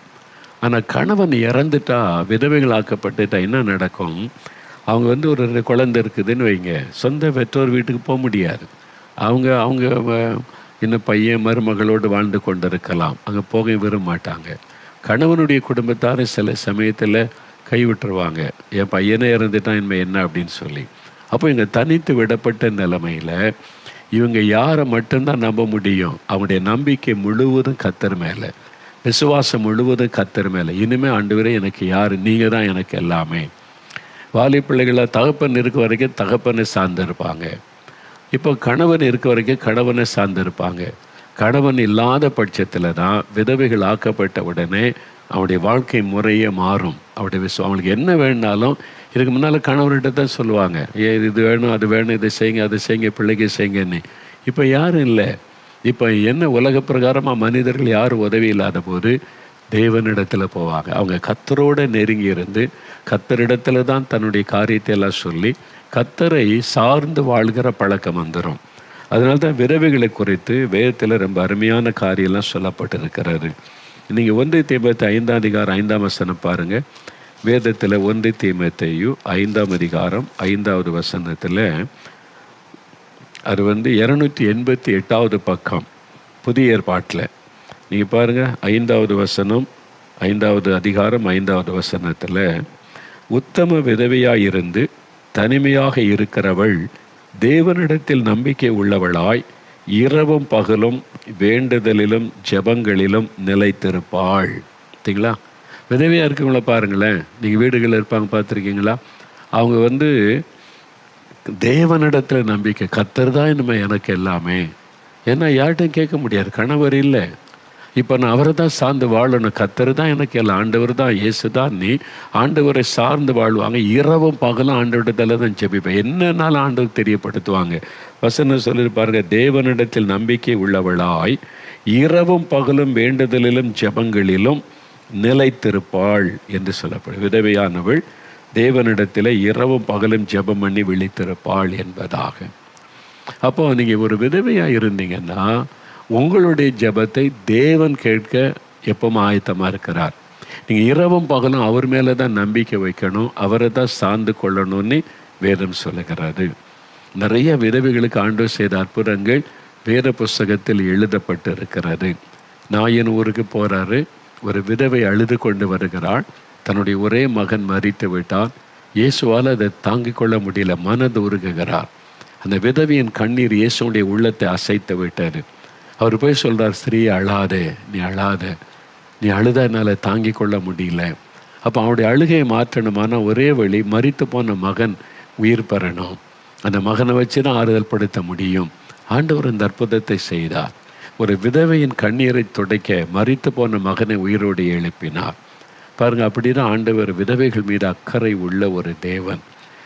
A: ஆனால் கணவன் இறந்துட்டா, விதவைகள் ஆக்கப்பட்டுட்டா என்ன நடக்கும்? அவங்க வந்து ஒரு குழந்தை இருக்குதுன்னு வைங்க, சொந்த பெற்றோர் வீட்டுக்கு போக முடியாது. அவங்க அவங்க இன்னும் பையன் மருமகளோடு வாழ்ந்து கொண்டு இருக்கலாம், அங்கே போக விரும்ப மாட்டாங்க. கணவனுடைய குடும்பத்தார் சில சமயத்தில் கைவிட்டுருவாங்க, என் பையனே இறந்துட்டான் இனிமேல் என்ன அப்படின்னு சொல்லி. அப்போ இங்கே தனித்து விடப்பட்ட நிலைமையில் இவங்க யாரை மட்டும்தான் நம்ப முடியும்? அவங்களுடைய நம்பிக்கை முழுவதும் கர்த்தர் மேலே, விசுவாசம் முழுவதும் கர்த்தர் மேலே. இனிமேல் ஆண்டவரே எனக்கு யார்? நீங்கள் தான் எனக்கு எல்லாமே. வாலி பிள்ளைகளை தகப்பன் இருக்க வரைக்கும் தகப்பனை சார்ந்திருப்பாங்க. இப்போ கணவன் இருக்க வரைக்கும் கணவனை சார்ந்திருப்பாங்க. கணவன் இல்லாத பட்சத்தில் தான் விதவைகள் ஆக்கப்பட்ட உடனே அவனுடைய வாழ்க்கை முறையே மாறும். அவங்களுக்கு என்ன வேணுனாலும் இதுக்கு முன்னால் கணவர்கிட்ட தான் சொல்லுவாங்க, இது வேணும், அது வேணும், இதை செய்யுங்க, அதை செய்யுங்க, பிள்ளைக்கு செய்யுங்கன்னு. இப்போ யாரும் இல்லை. இப்போ என்ன உலக பிரகாரமாக மனிதர்கள் யாரும் உதவி இல்லாத போது தேவனிடத்தில் போவாங்க. அவங்க கர்த்தரோடு நெருங்கி இருந்து கர்த்தரிடத்துல தான் தன்னுடைய காரியத்தை எல்லாம் சொல்லி கர்த்தரை சார்ந்து வாழ்கிற பழக்கம் வந்துடும். அதனால தான் விதவைகளை குறித்து வேதத்தில் ரொம்ப அருமையான காரியம்லாம் சொல்லப்பட்டிருக்கிறது. நீங்கள் 1 தீமோத்தேயு 5ஆம் அதிகாரம் 5ஆம் வசனம் பாருங்கள். வேதத்தில் 1 தீமோத்தேயு 5ஆம் அதிகாரம் 5வது வசனத்தில், அது 288வது பக்கம் புதிய ஏற்பாட்டில் நீங்கள் பாருங்கள். 5வது வசனம், 5வது அதிகாரம் 5வது வசனத்தில், உத்தம விதவையாயிருந்து தனிமையாக இருக்கிறவள் தேவனிடத்தில் நம்பிக்கை உள்ளவளாய் இரவும் பகலும் வேண்டுதலிலும் ஜெபங்களிலும் நிலைத்திருப்பாள். சரிங்களா? விதவையாக இருக்கவங்கள பாருங்களேன், நீங்கள் வீடுகளில் இருப்பாங்க, பார்த்துருக்கீங்களா? அவங்க தேவனிடத்தில் நம்பிக்கை, கர்த்தர் தான் இனிமேல் எனக்கு எல்லாமே. ஏன்னா யார்கிட்டையும் கேட்க முடியாது, கணவர் இல்லை. இப்போ நான் அவரை தான் சார்ந்து வாழணும், கர்த்தர் தான் எனக்கு எல்லாம், ஆண்டவர் தான், இயேசு தான். நீ ஆண்டவரை சார்ந்து வாழ்வாங்க. இரவும் பகலும் ஆண்டவரிடத்தில் தான் ஜெபிப்பேன், என்னன்னாலும் ஆண்டவர் தெரியப்படுத்துவாங்க. வசனம் சொல்லியிருப்பாருங்க, தேவனிடத்தில் நம்பிக்கை உள்ளவளாய் இரவும் பகலும் வேண்டுதலிலும் ஜெபங்களிலும் நிலைத்திருப்பாள் என்று சொல்லப்படும். விதவையானவள் தேவனிடத்தில் இரவும் பகலும் ஜெபம் பண்ணி விழித்திருப்பாள் என்பதாக. அப்போ நீங்கள் ஒரு விதவையாக இருந்தீங்கன்னா உங்களுடைய ஜெபத்தை தேவன் கேட்க எப்பவும் ஆயத்தமாக இருக்கிறார். நீங்கள் இரவும் பகலும் அவர் மேலே தான் நம்பிக்கை வைக்கணும், அவரை தான் சார்ந்து கொள்ளணும்னு வேதம் சொல்லுகிறது. நிறைய விதவைகளுக்கு ஆண்டவர் செய்த அற்புதங்கள் வேத புஸ்தகத்தில் எழுதப்பட்டு இருக்கிறது. நாயின் ஊருக்கு போகிறாரு, ஒரு விதவை அழுது கொண்டு வருகிறாள். தன்னுடைய ஒரே மகன் மரித்து விட்டான். இயேசுவால் அதை தாங்கிக் கொள்ள முடியல, மனது உருகுகிறார். அந்த விதவையின் கண்ணீர் இயேசுடைய உள்ளத்தை அசைத்து விட்டார். அவர் போய் சொல்கிறார், ஸ்திரீ அழாதே, நீ அழாத, நீ அழுத என்னால் தாங்கிக் கொள்ள முடியல. அப்போ அவனுடைய அழுகையை மாற்றணுமான ஒரே வழி, மரித்து போன மகன் உயிர் பெறணும். அந்த மகனை வச்சு தான் ஆறுதல் படுத்த முடியும். ஆண்டவர் இந்த அற்புதத்தை செய்தார். ஒரு விதவையின் கண்ணீரை துடைக்க மரித்து போன மகனை உயிரோடு எழுப்பினார். பாருங்கள், அப்படி தான் ஆண்டவர் விதவைகள் மீது அக்கறை உள்ள ஒரு தேவன்.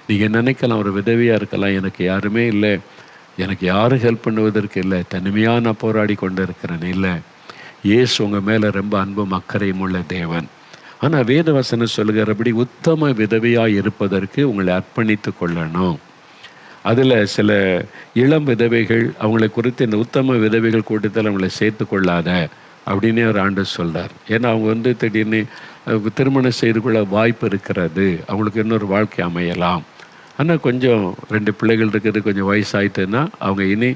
A: நீங்கள் நினைக்கலாம், ஒரு விதவையாக இருக்கலாம், எனக்கு யாருமே இல்லை, எனக்கு யாரும் ஹெல்ப் பண்ணுவதற்கு இல்லை, தனிமையாக நான் போராடி கொண்டு இருக்கிறேன். இல்லை, இயேசு உங்கள் மேலே ரொம்ப அன்பும் அக்கறையும் உள்ள தேவன். ஆனால் வேதவசனம் சொல்லுகிறபடி உத்தம விதவையாக இருப்பதற்கு உங்களை அர்ப்பணித்து கொள்ளணும். அதில் சில இளம் விதவைகள், அவங்களை குறித்து இந்த உத்தம விதவைகள் கூட்டத்தில் அவங்களை சேர்த்து கொள்ளாத அப்படின்னே ஒரு ஆண்டவர் சொல்கிறார். ஏன்னா அவங்க திடீர்னு திருமணம் செய்து கொள்ள வாய்ப்பு இருக்கிறது, அவங்களுக்கு இன்னொரு வாழ்க்கை அமையலாம். ஆனால் கொஞ்சம் 2 பிள்ளைகள் இருக்கிறது, கொஞ்சம் வயசாயிட்டுன்னா அவங்க இனி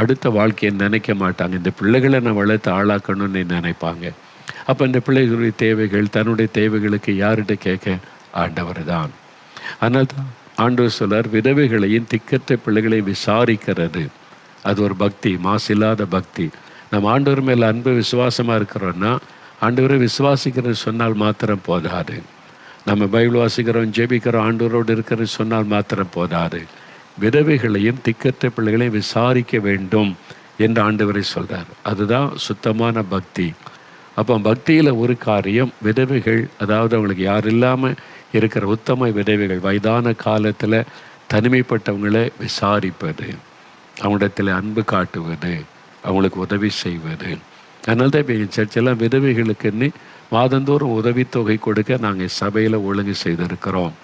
A: அடுத்த வாழ்க்கையை நினைக்க மாட்டாங்க. இந்த பிள்ளைகளை நான் வளர்த்து ஆளாக்கணும்னு நினைப்பாங்க. அப்போ இந்த பிள்ளைகளுடைய தேவைகள், தன்னுடைய தேவைகளுக்கு யார்கிட்ட கேட்க? ஆண்டவர் தான். அதனால் தான் ஆண்டவர் சொல்றார், விதவைகளையும் திக்கற்ற பிள்ளைகளை விசாரிக்கிறது. அது ஒரு பக்தி, மாசில்லாத பக்தி. நம்ம ஆண்டவர் மேலே அன்பு விசுவாசமாக இருக்கிறோன்னா, ஆண்டவரை விசுவாசிக்கிறது சொன்னால் மாத்திரம் போதாது. நம்ம பைபிள் வாசிக்கிறோம், ஜெபிக்கிறோம், ஆண்டவரோடு இருக்கிறது சொன்னால் மாத்திரம் போதாது. விதவைகளையும் திக்கற்ற பிள்ளைகளையும் விசாரிக்க வேண்டும் என்று ஆண்டவரை சொல்கிறார். அதுதான் சுத்தமான பக்தி. அப்போ பக்தியில் ஒரு காரியம், விதவைகள், அதாவது அவங்களுக்கு யார் இல்லாமல் இருக்கிற உத்தம விதவைகள், வயதான காலத்தில் தனிமைப்பட்டவங்களை விசாரிப்பது, அவங்களிடத்தில் அன்பு காட்டுவது, அவங்களுக்கு உதவி செய்வது. அதனால தான் இப்போ எங்கள் சர்ச்செல்லாம் விதவைகளுக்குன்னு மாதந்தோறும் உதவித்தொகை கொடுக்க நாங்கள் சபையில் ஒழுங்கு செய்திருக்கிறோம்.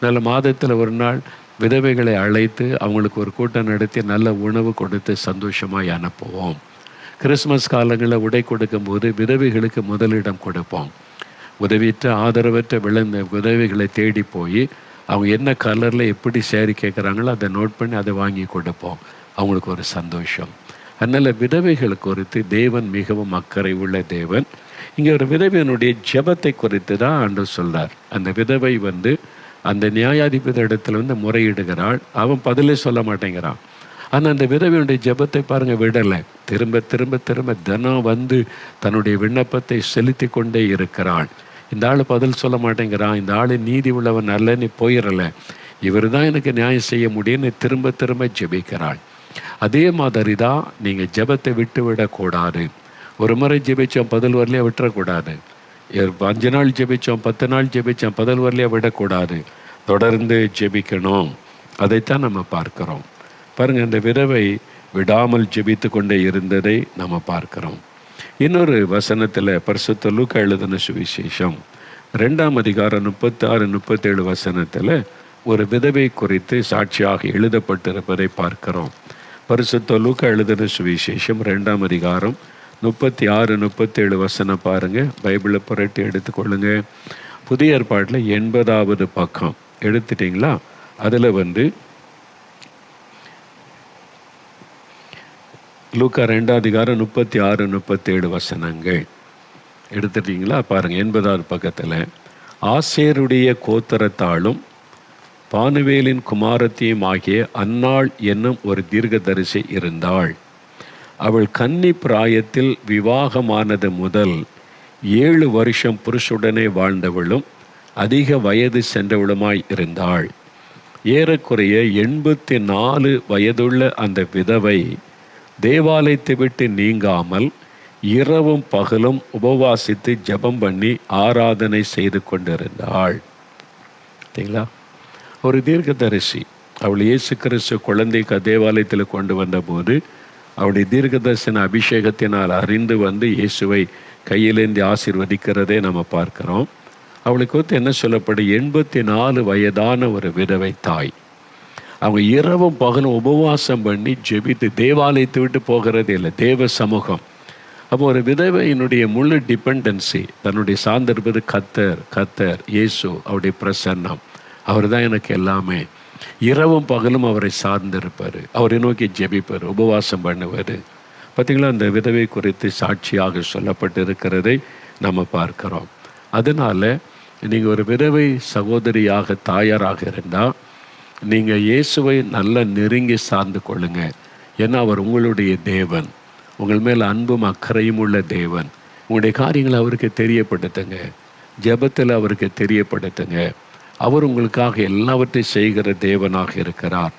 A: நல்ல மாதத்தில் ஒரு நாள் விதவைகளை அழைத்து அவங்களுக்கு ஒரு கூட்டம் நடத்தி நல்ல உணவு கொடுத்து சந்தோஷமாக அனுப்புவோம். கிறிஸ்மஸ் காலங்களில் உடை கொடுக்கும்போது விதவைகளுக்கு முதலிடம் கொடுப்போம். உதவியற்ற ஆதரவற்ற விளைந்த உதவிகளை தேடி போய் அவங்க என்ன கலரில் எப்படி சேரீ கேட்குறாங்களோ அதை நோட் பண்ணி அதை வாங்கி கொடுப்போம். அவங்களுக்கு ஒரு சந்தோஷம். அதனால் விதவைகள் குறித்து தேவன் மிகவும் அக்கறை உள்ள தேவன். இங்கே ஒரு விதவையினுடைய ஜெபத்தை குறித்து தான் ஆண்டவர் சொல்றார். அந்த விதவை அந்த நியாயாதிபதி இடத்துல முறையிடுகிறாள். அவன் பதிலே சொல்ல மாட்டேங்கிறான். ஆனால் அந்த விதவையுடைய ஜெபத்தை பாருங்கள், விடலை. திரும்ப திரும்ப திரும்ப தினம் தன்னுடைய விண்ணப்பத்தை செலுத்தி கொண்டே இருக்கிறாள். இந்த ஆள் பதில் சொல்ல மாட்டேங்கிறான். இந்த ஆள் நீதி உள்ளவன் அல்ல, நீ போயிடல, இவர் தான் எனக்கு நியாயம் செய்ய முடியும்னு திரும்ப திரும்ப ஜெபிக்கிறாள். அதே மாதிரி தான் நீங்கள் ஜெபத்தை விட்டு விடக்கூடாது. ஒரு முறை ஜெபிச்சோம் பதில் வரலையா விட்டுறக்கூடாது. 5 நாள் ஜெபிச்சோம், 10 நாள் ஜெபிச்சோம், பதில் வரலையா விடக்கூடாது. தொடர்ந்து ஜெபிக்கணும். அதைத்தான் நம்ம பார்க்கிறோம். பாருங்கள், அந்த விதவை விடாமல் ஜெபித்து கொண்டே இருந்ததை நம்ம பார்க்கிறோம். இன்னொரு வசனத்தில் பரிசுத்த லூக்கா எழுதின சுவிசேஷம் 2ஆம் அதிகாரம் 36-37 வசனத்தில் ஒரு விதவை குறித்து சாட்சியாக எழுதப்பட்டிருப்பதை பார்க்கிறோம். பரிசுத்த லூக்கா எழுதின சுவிசேஷம் 2ஆம் அதிகாரம் 36-37 வசனம் பாருங்கள். பைபிளை புரட்டி எடுத்துக்கொள்ளுங்க. புதிய ஏற்பாட்டில் 80வது பக்கம் எடுத்துட்டிங்களா? அதில் லூக்கா 2ஆம் அதிகாரம் 36-37 வசனங்கள் எடுத்துட்டீங்களா? பாருங்கள். 80வது பக்கத்தில் ஆசேருடைய கோத்திரத்தாலும் பானுவேலின் குமாரத்தியும் ஆகிய அன்னாள் என்னும் ஒரு தீர்க்கதரிசி இருந்தாள். அவள் கன்னி பிராயத்தில் விவாகமானது முதல் 7 வருஷம் புருஷுடனே வாழ்ந்தவளும் அதிக வயது சென்றவளுமாய் இருந்தாள். ஏறக்குறைய 84 வயதுள்ள அந்த விதவை தேவாலயத்தை விட்டு நீங்காமல் இரவும் பகலும் உபவாசித்து ஜெபம் பண்ணி ஆராதனை செய்து கொண்டிருந்தாள். சரிங்களா? ஒரு தீர்க்கதரிசி. அவள் இயேசு கிறிஸ்து குழந்தைக்கு தேவாலயத்தில் கொண்டு வந்தபோது அவளுடைய தீர்க்கதரிசன அபிஷேகத்தினால் அறிந்து இயேசுவை கையிலேந்தி ஆசீர்வதிக்கிறதே நம்ம பார்க்கிறோம். அவளுக்கு என்ன சொல்லப்படும்? 84 வயதான ஒரு விதவை தாய். அவங்க இரவும் பகலும் உபவாசம் பண்ணி ஜெபித்து தேவாலயத்தை விட்டு போகிறதே இல்லை, தேவ சமூகம். அப்போ ஒரு விதவையினுடைய முழு டிபெண்டன்சி, தன்னுடைய சார்ந்திருப்பது கர்த்தர் இயேசு, அவருடைய பிரசன்னம். அவர் தான் எனக்கு எல்லாமே. இரவும் பகலும் அவரை சார்ந்திருப்பார், அவரை நோக்கி ஜெபிப்பார், உபவாசம் பண்ணுவார். பார்த்திங்களா? அந்த விதவை குறித்து சாட்சியாக சொல்லப்பட்டு இருக்கிறதை நம்ம பார்க்கிறோம். அதனால் நீங்கள் ஒரு விதவை சகோதரியாக தாயாராக இருந்தால் நீங்கள் இயேசுவை நல்லா நெருங்கி சார்ந்து கொள்ளுங்க. ஏன்னா அவர் உங்களுடைய தேவன், உங்கள் மேல் அன்பும் அக்கறையும் உள்ள தேவன். உங்களுடைய காரியங்களை அவருக்கு தெரியப்படுத்துங்க, ஜெபத்தில் அவருக்கு தெரியப்படுத்துங்க. அவர் உங்களுக்காக எல்லாவற்றையும் செய்கிற தேவனாக இருக்கிறார்.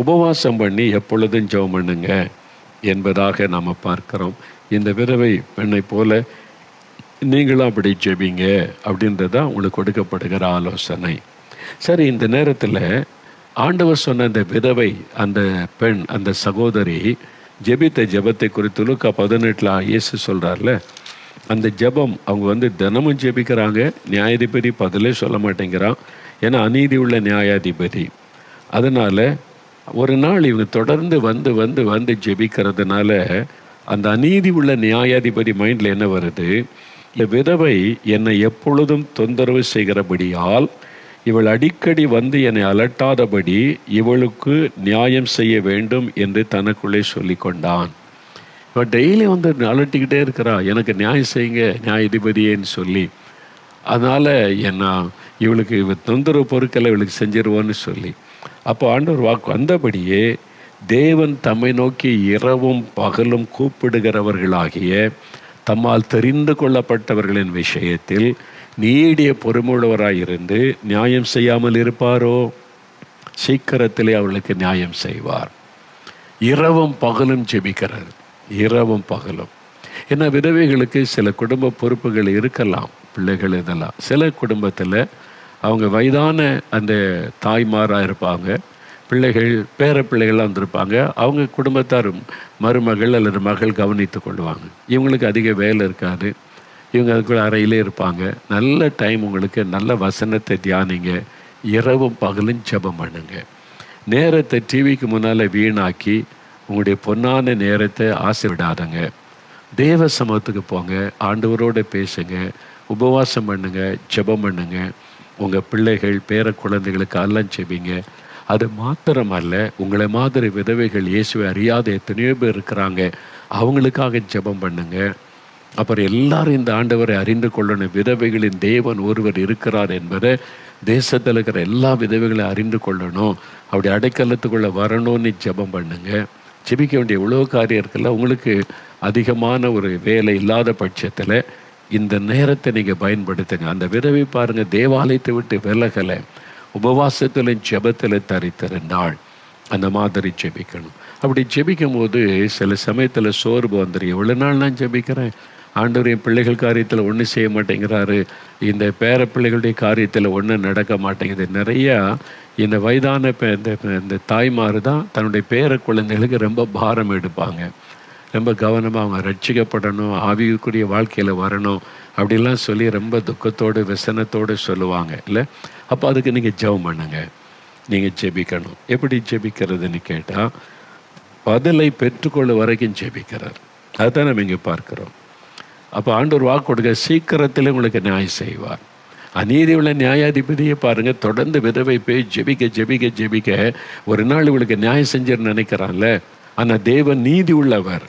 A: உபவாசம் பண்ணி எப்பொழுதும் ஜெபம் பண்ணுங்க என்பதாக நாம் பார்க்கிறோம். இந்த விதவை பெண்ணை போல நீங்களும் அப்படி ஜெபிங்க அப்படின்றதான் உங்களுக்கு கொடுக்கப்படுகிற ஆலோசனை. சரி, இந்த நேரத்தில் ஆண்டவர் சொன்ன அந்த விதவை, அந்த பெண், அந்த சகோதரி ஜெபித்த ஜெபத்தை குறித்து லூக்கா 18 இயேசு சொல்கிறார்ல, அந்த ஜெபம் அவங்க தினமும் ஜெபிக்கிறாங்க. நியாயாதிபதி பதிலே சொல்ல மாட்டேங்கிறான், ஏன்னா அநீதி உள்ள நியாயாதிபதி. அதனால் ஒரு நாள் இவங்க தொடர்ந்து வந்து ஜெபிக்கிறதுனால அந்த அநீதி உள்ள நியாயாதிபதி மைண்டில் என்ன வருது? இந்த விதவை என்னை எப்பொழுதும் தொந்தரவு செய்கிறபடியால் இவள் அடிக்கடி என்னை அலட்டாதபடி இவளுக்கு நியாயம் செய்ய வேண்டும் என்று தனக்குள்ளே சொல்லி கொண்டான். இவள் டெய்லி அலட்டிக்கிட்டே இருக்கிறா, எனக்கு நியாயம் செய்யுங்க நியாயாதிபதியேன்னு சொல்லி. அதனால் இவளுக்கு தொந்தரவு பொருட்களை இவளுக்கு செஞ்சிருவோன்னு சொல்லி. அப்போ ஆண்டவர் வாக்கு வந்தபடியே தேவன் தம்மை நோக்கி இரவும் பகலும் கூப்பிடுகிறவர்களாகிய தம்மால் தெரிந்து கொள்ளப்பட்டவர்களின் விஷயத்தில் நீடிய பொறுமுள்ளவராயிருந்து நியாயம் செய்யாமல் இருப்பாரோ? சீக்கிரத்திலே அவளுக்கு நியாயம் செய்வார். இரவும் பகலும் ஜெபிக்கிறார், இரவும் பகலும். ஏன்னா விதவைகளுக்கு சில குடும்ப பொறுப்புகள் இருக்கலாம், பிள்ளைகள் இதெல்லாம். சில குடும்பத்தில் அவங்க வயதான அந்த தாய்மாராக இருப்பாங்க, பிள்ளைகள் பேர பிள்ளைகள்லாம் வந்திருப்பாங்க. அவங்க குடும்பத்தார் மருமகள் அல்லது மகள் கவனித்து கொள்வாங்க. இவங்களுக்கு அதிக வேலை இருக்காது, இவங்க அதுக்குள்ள அறையிலே இருப்பாங்க. நல்ல டைம் உங்களுக்கு, நல்ல வசனத்தை தியானிங்க, இரவும் பகலும் ஜெபம் பண்ணுங்க. நேரத்தை டிவிக்கு முன்னால் வீணாக்கி உங்களுடைய பொன்னான நேரத்தை ஆசை விடாதங்க. தேவ சமூகத்துக்கு போங்க, ஆண்டவரோடு பேசுங்க, உபவாசம் பண்ணுங்க, ஜெபம் பண்ணுங்க. உங்கள் பிள்ளைகள் பேர குழந்தைகளுக்கு எல்லாம் ஜெபிங்க. அது மாத்திரமல்ல, உங்களை மாதிரி விதவைகள் இயேசுவை அறியாத எத்தனையோ பேர் இருக்கிறாங்க, அவங்களுக்காக ஜெபம் பண்ணுங்க. அப்புறம் எல்லாரும் இந்த ஆண்டவரை அறிந்து கொள்ளணும். விதவைகளின் தேவன் ஒருவர் இருக்கிறார் என்பதை தேசத்தில் இருக்கிற எல்லா விதவைகளையும் அறிந்து கொள்ளணும். அப்படி அடைக்கலத்துக்குள்ளே வரணும்னு ஜெபம் பண்ணுங்க. ஜெபிக்க வேண்டிய இவ்வளோ காரியம் இருக்குல்ல. உங்களுக்கு அதிகமான ஒரு வேலை இல்லாத பட்சத்தில் இந்த நேரத்தை நீங்கள் பயன்படுத்துங்க. அந்த விதவை பாருங்கள், தேவாலயத்தை விட்டு விலகலை, உபவாசத்தில் ஜெபத்தில் தரித்திருந்தாள். அந்த மாதிரி ஜெபிக்கணும். அப்படி ஜெபிக்கும் போது சில சமயத்தில் சோர்வு வந்துடும். எவ்வளோ நாள் நான் ஜெபிக்கிறேன், ஆண்டவர் என் பிள்ளைகள் காரியத்தில் ஒன்றும் செய்ய மாட்டேங்கிறாரு, இந்த பேர பிள்ளைகளுடைய காரியத்தில் ஒன்றும் நடக்க மாட்டேங்குது. நிறையா இந்த வயதான இந்த தாய்மார் தான் தன்னுடைய பேர குழந்தைகளுக்கு ரொம்ப பாரம் எடுப்பாங்க. ரொம்ப கவனமாக அவங்க ரட்சிக்கப்படணும், ஆவிக்குரிய வாழ்க்கையில் வரணும் அப்படிலாம் சொல்லி ரொம்ப துக்கத்தோடு விசனத்தோடு சொல்லுவாங்க இல்லை. அப்போ அதுக்கு நீங்கள் ஜெபம் பண்ணுங்க, நீங்கள் ஜெபிக்கணும். எப்படி ஜெபிக்கிறதுன்னு கேட்டால், பதிலை பெற்றுக்கொள்ள வரைக்கும் ஜெபிக்கிறார். அதுதான் நம்ம இங்கே பார்க்குறோம். அப்போ ஆண்டவர் வாக்கு கொடுக்க சீக்கிரத்தில் உங்களுக்கு நியாயம் செய்வார். அநீதி உள்ள நியாயாதிபதியை பாருங்கள், தொடர்ந்து விதவை போய் ஜெபிக்க ஜெபிக்க ஜெபிக்க ஒரு நாள் இவளுக்கு நியாயம் செஞ்சுன்னு நினைக்கிறான்ல. ஆனால் தேவன் நீதி உள்ளவர்,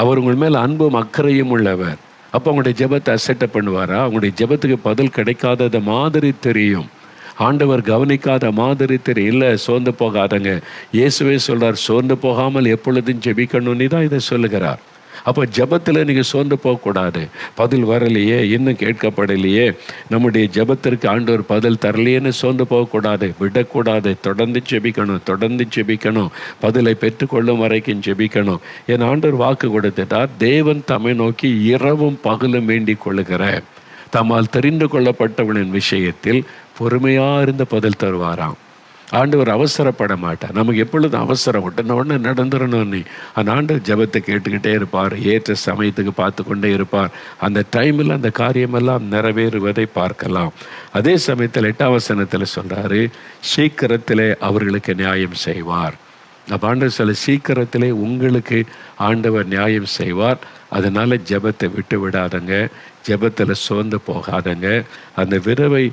A: அவர் உங்கள் மேல் அன்பும் அக்கறையும் உள்ளவர். அப்போ அவங்களுடைய ஜெபத்தை அசட்டை பண்ணுவாரா? அவங்களுடைய ஜெபத்துக்கு பதில் கிடைக்காதத மாதிரி தெரியும், ஆண்டவர் கவனிக்காத மாதிரி தெரியும். இல்லை, சோர்ந்து போகாதங்க. இயேசுவே சொல்கிறார், சோர்ந்து போகாமல் எப்பொழுதும் ஜெபிக்கணும்னு தான் இதை சொல்லுகிறார். அப்போ ஜெபத்தில் நீங்கள் சோர்ந்து போகக்கூடாது. பதில் வரலையே, இன்னும் கேட்கப்படலையே, நம்முடைய ஜெபத்திற்கு ஆண்டவர் பதில் தரலையேன்னு சோர்ந்து போகக்கூடாது, விடக்கூடாது. தொடர்ந்து ஜெபிக்கணும், தொடர்ந்து ஜெபிக்கணும், பதிலை பெற்றுக்கொள்ளும் வரைக்கும் ஜெபிக்கணும். என் ஆண்டவர் வாக்கு கொடுத்துட்டார், தேவன் தம்மை நோக்கி இரவும் பகலும் வேண்டிக் கொள்ளுகிற தம்மால் தெரிந்து கொள்ளப்பட்டவனின் விஷயத்தில் பொறுமையாக இருந்து பதில் தருவாராம். ஆண்டவர் அவசரப்பட மாட்டார். நமக்கு எப்பொழுதும் அவசரம், உடனே நடந்துடணும்னு. அந்த ஆண்டவர் ஜெபத்தை கேட்டுக்கிட்டே இருப்பார், ஏற்ற சமயத்துக்கு பார்த்து கொண்டே இருப்பார். அந்த டைமில் அந்த காரியமெல்லாம் நிறைவேறுவதை பார்க்கலாம். அதே சமயத்தில் 8ஆம் வசனத்தில் சொல்கிறாரு, சீக்கிரத்திலே அவர்களுக்கு நியாயம் செய்வார். அப்போ ஆண்டவர் சொல்ல, சீக்கிரத்திலே உங்களுக்கு ஆண்டவர் நியாயம் செய்வார். அதனால் ஜெபத்தை விட்டு விடாதங்க, ஜெபத்தில் சோர்ந்து போகாதங்க. அந்த விதவை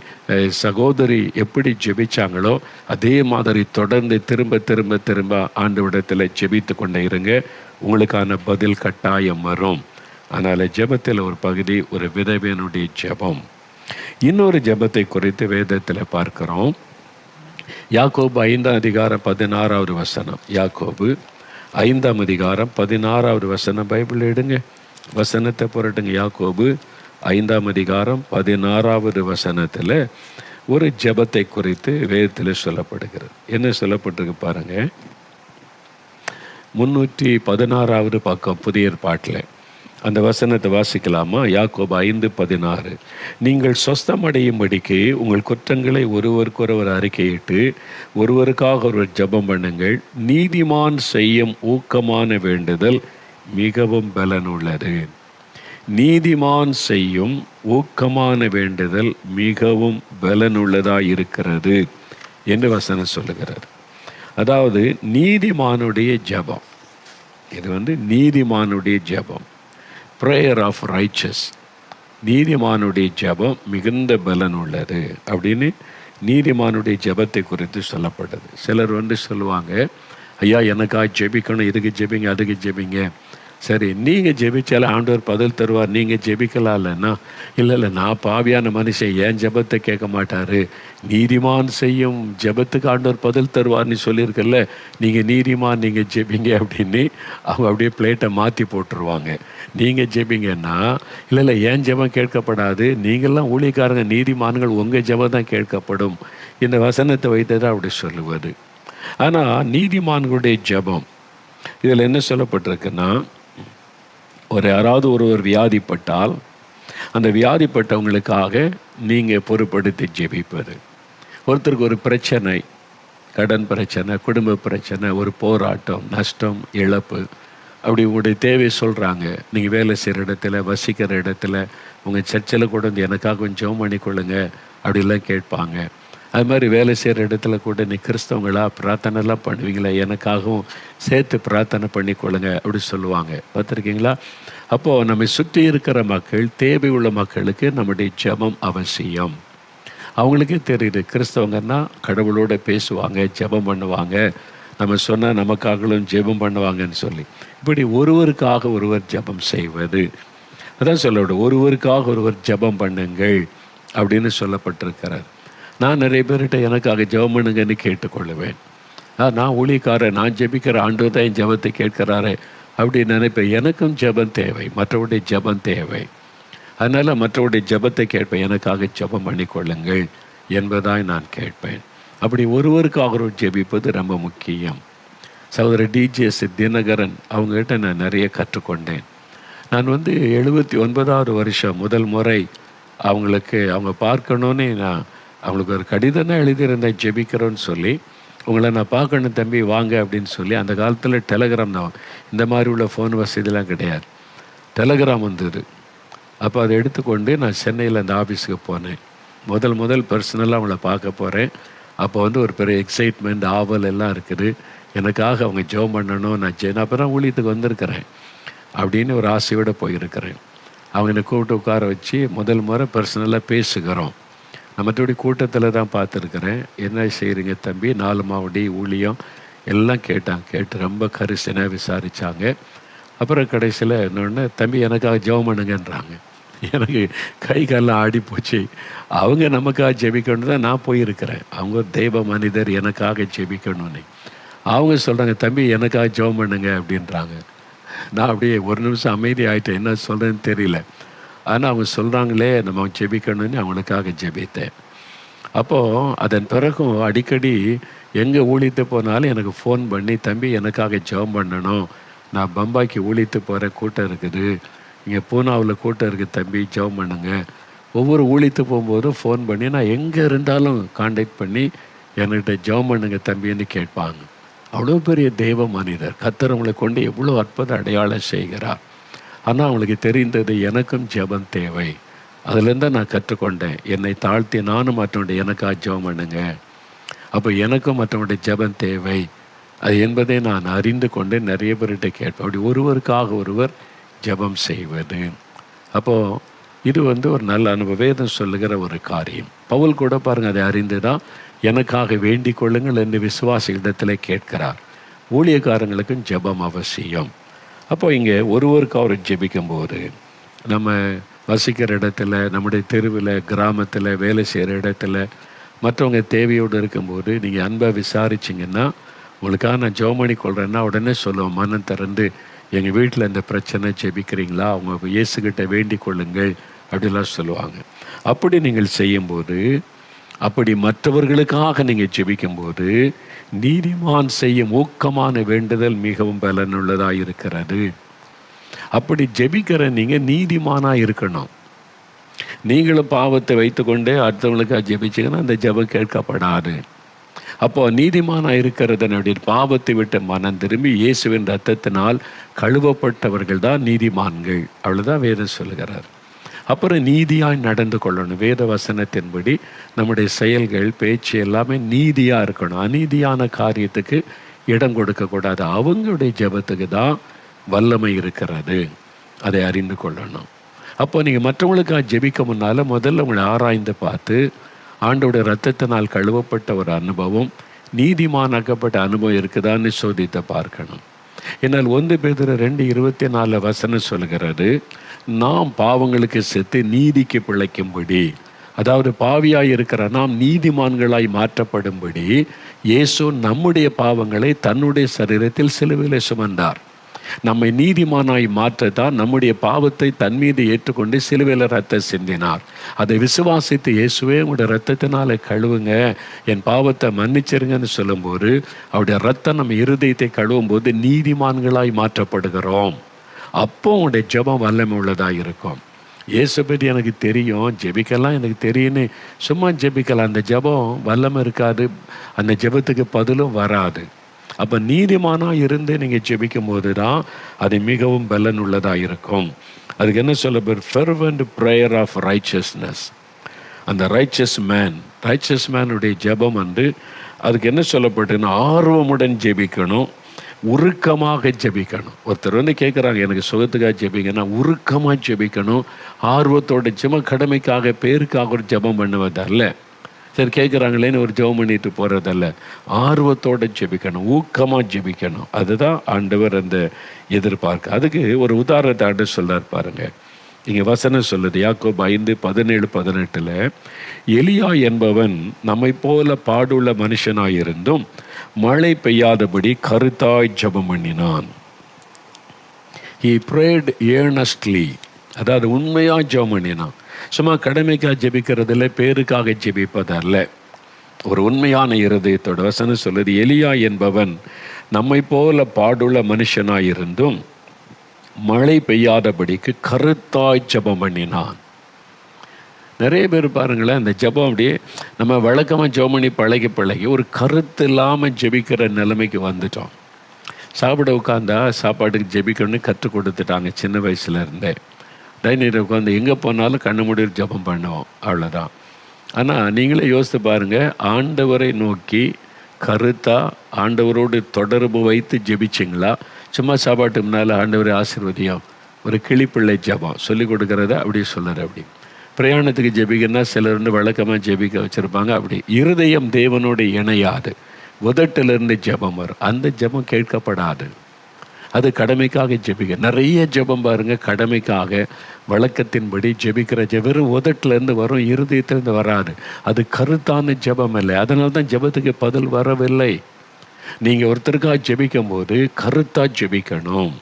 A: சகோதரி எப்படி ஜெபிச்சாங்களோ அதே மாதிரி தொடர்ந்து திரும்ப திரும்ப திரும்ப ஆண்டவரிடத்தில் ஜெபித்து கொண்டே இருங்க. உங்களுக்கான பதில் கட்டாயம் வரும். அதனால் ஜெபத்தில் ஒரு பகுதி ஒரு விதவையினுடைய ஜெபம். இன்னொரு ஜெபத்தை குறித்து வேதத்தில் பார்க்கிறோம். யாக்கோபு 5ஆம் அதிகாரம் 16வது வசனம். யாக்கோபு 5ஆம் அதிகாரம் 16வது வசனம். பைபிள் எடுங்க, வசனத்தை புரட்டுங்க. யாக்கோபு 5ஆம் அதிகாரம் 16வது வசனத்தில் ஒரு ஜெபத்தை குறித்து வேதத்தில் சொல்லப்படுகிறது. என்ன சொல்லப்பட்டிருக்கு பாருங்க. 316வது பக்கம் புதிய ஏற்பாட்டில் அந்த வசனத்தை வாசிக்கலாமா? யாக்கோபு 5:16. நீங்கள் சொஸ்தமடையும்படிக்கு உங்கள் குற்றங்களை ஒருவருக்கொருவர் அறிக்கையிட்டு ஒருவருக்காக ஒரு ஜெபம் பண்ணுங்கள். நீதிமான் செய்யும் ஊக்கமான வேண்டுதல் மிகவும் பலனுள்ளது. நீதிமான் செய்யும் ஊக்கமான வேண்டுதல் மிகவும் பலனுள்ளதாக இருக்கிறது என்று வசனம் சொல்லுகிறார். அதாவது நீதிமானுடைய ஜெபம், இது நீதிமானுடைய ஜெபம், ப்ரேயர் ஆஃப் ரைச்சஸ். நீதிமானுடைய ஜெபம் மிகுந்த பலன் உள்ளது அப்படின்னு நீதிமானுடைய ஜெபத்தை குறித்து சொல்லப்பட்டது. சிலர் சொல்லுவாங்க, ஐயா எனக்காக ஜெபிக்கணும், இதுக்கு ஜெபிங்க அதுக்கு ஜெபிங்க. சரி, நீங்கள் ஜெபிச்சாலும் ஆண்டவர் பதில் தருவார், நீங்கள் ஜெபிக்கலாம் இல்லைன்னா? இல்லை, நான் பாவியான மனுஷன், ஏன் ஜெபத்தை கேட்க மாட்டார், நீதிமான் செய்யும் ஜெபத்துக்கு ஆண்டவர் பதில் தருவார்னு சொல்லியிருக்கல, நீங்கள் நீதிமான் நீங்கள் ஜெபிங்க அப்படின்னு அவங்க அப்படியே பிளேட்டை மாற்றி போட்டுருவாங்க. நீங்கள் ஜெபிங்கன்னா இல்லை ஏன் ஜெபம் கேட்கப்படாது, நீங்கள்லாம் ஊழியக்காரங்க நீதிமான்கள், உங்கள் ஜெபம் தான் கேட்கப்படும். இந்த வசனத்தை வைத்ததான் அப்படி சொல்லுவது. ஆனால் நீதிமான்களுடைய ஜெபம் இதில் என்ன சொல்லப்பட்டிருக்குன்னா, யாராவது ஒருவர் வியாதிப்பட்டால் அந்த வியாதிப்பட்டவங்களுக்காக நீங்கள் பொறுப்படுத்தி ஜெபிப்பது. ஒருத்தருக்கு ஒரு பிரச்சனை, கடன் பிரச்சனை, குடும்ப பிரச்சனை, ஒரு போராட்டம், நஷ்டம், இழப்பு, அப்படி உங்களுடைய தேவை சொல்கிறாங்க. நீங்கள் வேலை செய்கிற இடத்துல, வசிக்கிற இடத்துல, உங்கள் சர்ச்சில் கூட எனக்காக கொஞ்சம் ஜெபம் பண்ணிக்கொள்ளுங்க அப்படிலாம் கேட்பாங்க. அது மாதிரி வேலை செய்கிற இடத்துல கூட நீ கிறிஸ்தவங்களா பிரார்த்தனைலாம் பண்ணுவீங்களா, எனக்காகவும் சேர்த்து பிரார்த்தனை பண்ணிக்கொள்ளுங்க அப்படி சொல்லுவாங்க. பார்த்துருக்கீங்களா? அப்போது நம்மை சுற்றி இருக்கிற மக்கள், தேவை உள்ள மக்களுக்கு நம்முடைய ஜெபம் அவசியம். அவங்களுக்கே தெரியுது கிறிஸ்தவங்கன்னா கடவுளோட பேசுவாங்க, ஜெபம் பண்ணுவாங்க, நம்ம சொன்னால் நமக்காகவும் ஜெபம் பண்ணுவாங்கன்னு சொல்லி. இப்படி ஒருவருக்காக ஒருவர் ஜெபம் செய்வது, அதான் சொல்லப்படும், ஒருவருக்காக ஒருவர் ஜெபம் பண்ணுங்கள் அப்படின்னு சொல்லப்பட்டிருக்கிறார். நான் நிறைய பேர்கிட்ட எனக்காக ஜெபம் பண்ணுங்கன்னு கேட்டுக்கொள்ளுவேன். நான் ஊழியக்காரன், நான் ஜெபிக்கிற ஆண்டவர் தான் என் ஜெபத்தை கேட்கிறாரு அப்படின்னு நினைப்பேன். எனக்கும் ஜெபம் தேவை, மற்றவருடைய ஜெபம் தேவை. அதனால் மற்றவருடைய ஜெபத்தை கேட்பேன், எனக்காக ஜெபம் பண்ணிக்கொள்ளுங்கள் என்பதாய் நான் கேட்பேன். அப்படி ஒருவருக்காக ஒரு ஜெபிப்பது ரொம்ப முக்கியம். சகோதரர் டிஜிஎஸ் தினகரன் அவங்ககிட்ட நான் நிறைய கற்றுக்கொண்டேன். நான் 79வது வருஷம் முதல் முறை அவங்க பார்க்கணுன்னு நான் அவங்களுக்கு ஒரு கடிதம் தான் எழுதியிருந்தேன், ஜெபிக்கிறோன்னு சொல்லி. உங்களை நான் பார்க்கணும் தம்பி வாங்க அப்படின்னு சொல்லி. அந்த காலத்தில் டெலகிராம் தான், இந்த மாதிரி உள்ள ஃபோன் வசதிலாம் கிடையாது. டெலகிராம் வந்தது. அப்போ அதை எடுத்துக்கொண்டு நான் சென்னையில் அந்த ஆஃபீஸுக்கு போனேன். முதல் பர்சனலாக அவங்கள பார்க்க போகிறேன். அப்போ ஒரு பெரிய எக்ஸைட்மெண்ட், ஆவல் எல்லாம் இருக்குது. எனக்காக அவங்க ஜெபம் பண்ணணும், நான் அப்போ தான் ஊழியத்துக்கு வந்திருக்கிறேன் அப்படின்னு ஒரு ஆசையோடு போயிருக்கிறேன். அவங்க என்னை கூப்பிட்டு உட்கார வச்சு முதல் முறை பர்சனலாக பேசுகிறோம். நான் மற்றபடி கூட்டத்தில் தான் பார்த்துருக்குறேன். என்ன செய்கிறீங்க தம்பி, 4 மாவடி ஊழியம் எல்லாம் கேட்டு ரொம்ப கரிசனாக விசாரித்தாங்க. அப்புறம் கடைசியில் என்னொன்று, தம்பி எனக்காக ஜெபம் பண்ணுங்கன்றாங்க. எனக்கு கை காலெலாம் ஆடி போச்சு. அவங்க நமக்காக ஜெபிக்கணும் தான் நான் போயிருக்கிறேன். அவங்க தெய்வ மனிதர், எனக்காக ஜெபிக்கணும்னு. அவங்க சொல்கிறாங்க, தம்பி எனக்காக ஜெபம் பண்ணுங்க அப்படின்றாங்க. நான் அப்படியே ஒரு நிமிஷம் அமைதி ஆகிட்டேன், என்ன சொல்கிறேன்னு தெரியல. ஆனால் அவங்க சொல்கிறாங்களே நம்ம ஜெபிக்கணும்னு அவங்களுக்காக ஜெபித்தேன். அப்போது அதன் பிறகும் அடிக்கடி எங்கே ஊழித்து போனாலும் எனக்கு ஃபோன் பண்ணி, தம்பி எனக்காக ஜெபம் பண்ணணும், நான் பம்பாய்க்கு ஊழித்து போகிற கூட்டம் இருக்குது, இங்கே பூனாவில் கூட்டம் இருக்குது தம்பி ஜெபம் பண்ணுங்க. ஒவ்வொரு ஊழித்து போகும்போதும் ஃபோன் பண்ணி நான் எங்கே இருந்தாலும் காண்டாக்ட் பண்ணி என்கிட்ட ஜெபம் பண்ணுங்க தம்பின்னு கேட்பாங்க. அவ்வளோ பெரிய தெய்வ மனிதர், கர்த்தர் அவங்களை கொண்டு எவ்வளோ அற்புத அடையாளம் செய்கிறார். ஆனால் அவங்களுக்கு தெரிந்தது எனக்கும் ஜெபம் தேவை. அதுலேருந்து நான் கற்றுக்கொண்டேன், என்னை தாழ்த்தி நானும் மற்றவனுடைய எனக்காக ஜெபம் பண்ணுங்க. அப்போ எனக்கும் மற்றவனுடைய ஜெபம் தேவை அது என்பதை நான் அறிந்து கொண்டு நிறைய பேர்கிட்ட கேட்பேன். அப்படி ஒருவருக்காக ஒருவர் ஜெபம் செய்வது. அப்போது இது ஒரு நல்ல அனுபவம், வேதம் சொல்லுகிற ஒரு காரியம். பவுல் கூட பாருங்கள், அதை அறிந்து தான் எனக்காக வேண்டிக் கொள்ளுங்கள் என்று விசுவாசிகளிடத்தில் கேட்கிறார். ஊழியக்காரங்களுக்கும் ஜெபம் அவசியம். அப்போ இங்கே ஒருவருக்கு அவர் ஜெபிக்கும் போது, நம்ம வசிக்கிற இடத்துல, நம்முடைய தெருவில், கிராமத்தில், வேலை செய்கிற இடத்துல மற்றவங்க தேவையோடு இருக்கும்போது நீங்கள் அன்பை விசாரிச்சிங்கன்னா, உங்களுக்காக நான் ஜெபம் பண்ணி கொள்கிறேன்னா உடனே சொல்லுவோம், மனம் திறந்து எங்கள் வீட்டில் இந்த பிரச்சனை ஜெபிக்கிறீங்களா, அவங்க இயேசுகிட்ட வேண்டிக் கொள்ளுங்கள் அப்படிலாம் சொல்லுவாங்க. அப்படி நீங்கள் செய்யும்போது, அப்படி மற்றவர்களுக்காக நீங்கள் ஜெபிக்கும்போது நீதிமான் செய்யும் ஊக்கமான வேண்டுதல் மிகவும் பலனுள்ளதாக இருக்கிறது. அப்படி ஜெபிக்கிற நீங்கள் நீதிமானாக இருக்கணும். நீங்களும் பாவத்தை வைத்துக்கொண்டே அடுத்தவங்களுக்காக ஜெபிச்சிங்கன்னா அந்த ஜெபம் கேட்கப்படாது. அப்போ நீதிமானாக இருக்கிறதனுடைய பாவத்தை விட்டு மனம் திரும்பி இயேசுவின் இரத்தத்தினால் கழுவப்பட்டவர்கள் தான் நீதிமான்கள். அவ்வளோதான் வேதம் சொல்லுகிறார். அப்புறம் நீதியாய் நடந்து கொள்ளணும். வேத வசனத்தின்படி நம்முடைய செயல்கள், பேச்சு எல்லாமே நீதியாக இருக்கணும். அநீதியான காரியத்துக்கு இடம் கொடுக்கக்கூடாது. அவங்களுடைய ஜெபத்துக்கு தான் வல்லமை இருக்கிறது, அதை அறிந்து கொள்ளணும். அப்போ நீங்கள் மற்றவங்களுக்காக ஜெபிக்க முன்னால் முதல்ல உங்களை ஆராய்ந்து பார்த்து, ஆண்டோட இரத்தத்தினால் கழுவப்பட்ட ஒரு அனுபவம், நீதிமானாக்கப்பட்ட அனுபவம் இருக்குதான்னு சோதித்து பார்க்கணும். என்னால் 1 பேதுரு 2:24 வசனம் சொல்கிறது, நாம் பாவங்களுக்கு செத்து நீதிக்கு பிழைக்கும்படி, அதாவது பாவியாய் இருக்கிற நாம் நீதிமான்களாய் மாற்றப்படும்படி இயேசு நம்முடைய பாவங்களை தன்னுடைய சரீரத்தில் சிலுவையிலே சுமந்தார். நம்மை நீதிமானாய் மாற்றத்தான் நம்முடைய பாவத்தை தன் மீது ஏற்றுக்கொண்டு சிலுவையில் ரத்தம் சிந்தினார். அதை விசுவாசித்து இயேசுவே உங்களுடைய ரத்தத்தினால கழுவுங்க, என் பாவத்தை மன்னிச்சிருங்கன்னு சொல்லும்போது அவருடைய ரத்தம் நம்ம இருதயத்தை கழுவும் போது நீதிமான்களாய் மாற்றப்படுகிறோம். அப்போ உங்களுடைய ஜெபம் வல்லமை உள்ளதாக இருக்கும். இயேசு பற்றி எனக்கு தெரியும், ஜெபிக்கலாம் எனக்கு தெரியும்னு சும்மா ஜெபிக்கலாம், அந்த ஜெபம் வல்லமை இருக்காது, அந்த ஜெபத்துக்கு பதிலும் வராது. அப்போ நீதிமானாக இருந்து நீங்கள் ஜெபிக்கும் போது தான் அது மிகவும் பலன் உள்ளதாக இருக்கும். அதுக்கு என்ன சொல்ல, ஃபெர்வென்ட் ப்ரேயர் ஆஃப் ரைச்சஸ்னஸ். அந்த ரைச்சஸ் மேன் ரைச்சஸ் மேனுடைய ஜெபம் வந்து அதுக்கு என்ன சொல்லப்பட்டுன்னா, ஆர்வமுடன் ஜெபிக்கணும், உருக்கமாக ஜெபிக்கணும். ஒருத்தர் வந்து கேட்குறாங்க, எனக்கு சுகத்துக்காக ஜெபிங்கன்னா உருக்கமாக ஜெபிக்கணும், ஆர்வத்தோட ஜெபம். கடமைக்காக பேருக்காக ஒரு ஜெபம் பண்ணுவதல்ல, சரி கேட்குறாங்களேன்னு ஒரு ஜெபம் பண்ணிட்டு போகிறதல்ல, ஆர்வத்தோடு ஜெபிக்கணும், ஊக்கமாக ஜெபிக்கணும். அதுதான் ஆண்டவர் அந்த எதிர்பார்க்க. அதுக்கு ஒரு உதாரணத்தை ஆண்டு சொல்கிறார் பாருங்க. இங்கே வசனம் சொல்லுது, யாக்கோபு 5:17-18, எலியா என்பவன் நம்மை போல பாடுள்ள மனுஷனாயிருந்தும் மழை பெய்யாதபடி கருத்தாய் ஜெபம் பண்ணினான். He prayed earnestly, அதாவது உண்மையாக ஜெபம் பண்ணினான். சும்மா கடமைக்காக ஜெபிக்கிறதில்ல, பேருக்காக ஜெபிப்பதல்ல, ஒரு உண்மையான இருதயத்தோட. வசனம் சொல்லுது, எலியா என்பவன் நம்மை போல பாடுள்ள மனுஷனாயிருந்தும் மழை பெய்யாதபடிக்கு கருத்தாய் ஜெபம் பண்ணினான். நிறைய பேர் பாருங்களேன், அந்த ஜெபம் அப்படியே நம்ம வழக்கமாக ஜெபம் பண்ணி பழகி ஒரு கருத்து இல்லாமல் ஜெபிக்கிற நிலைமைக்கு வந்துட்டோம். சாப்பிட உட்காந்தா சாப்பாட்டுக்கு ஜெபிக்கணும்னு கற்றுக் கொடுத்துட்டாங்க சின்ன வயசுலேருந்தே. டைனிங் உட்காந்து எங்கே போனாலும் கண்ணு மூடி ஜெபம் பண்ணுவோம், அவ்வளோதான். ஆனால் நீங்களே யோசித்து பாருங்கள், ஆண்டவரை நோக்கி கருத்தாக ஆண்டவரோடு தொடர்பு வைத்து ஜெபிச்சிங்களா? சும்மா சாப்பாட்டு முன்னால் ஆண்டவரை ஆசீர்வதியம், ஒரு கிளிப்பிள்ளை ஜெபம் சொல்லி கொடுக்குறத அப்படி சொல்லுற. அப்படி பிரயாணத்துக்கு ஜெபிக்கன்னா சிலர் வந்து வழக்கமாக ஜெபிக்க வச்சுருப்பாங்க. அப்படி இருதயம் தேவனோடு இணையாது, உதட்டிலிருந்து ஜெபம் வரும், அந்த ஜெபம் கேட்கப்படாது. அது கடமைக்காக ஜெபிக்க. நிறைய ஜெபம் பாருங்கள், கடமைக்காக வழக்கத்தின்படி ஜெபிக்கிற வெறும் உதட்டிலேருந்து வரும், இருதயத்திலேருந்து வராது. அது கருத்தான ஜெபம் இல்லை. அதனால தான் ஜெபத்துக்கு பதில் வரவில்லை. நீங்கள் ஒருத்தருக்காக ஜெபிக்கும் போது கருத்தாக ஜெபிக்கணும்.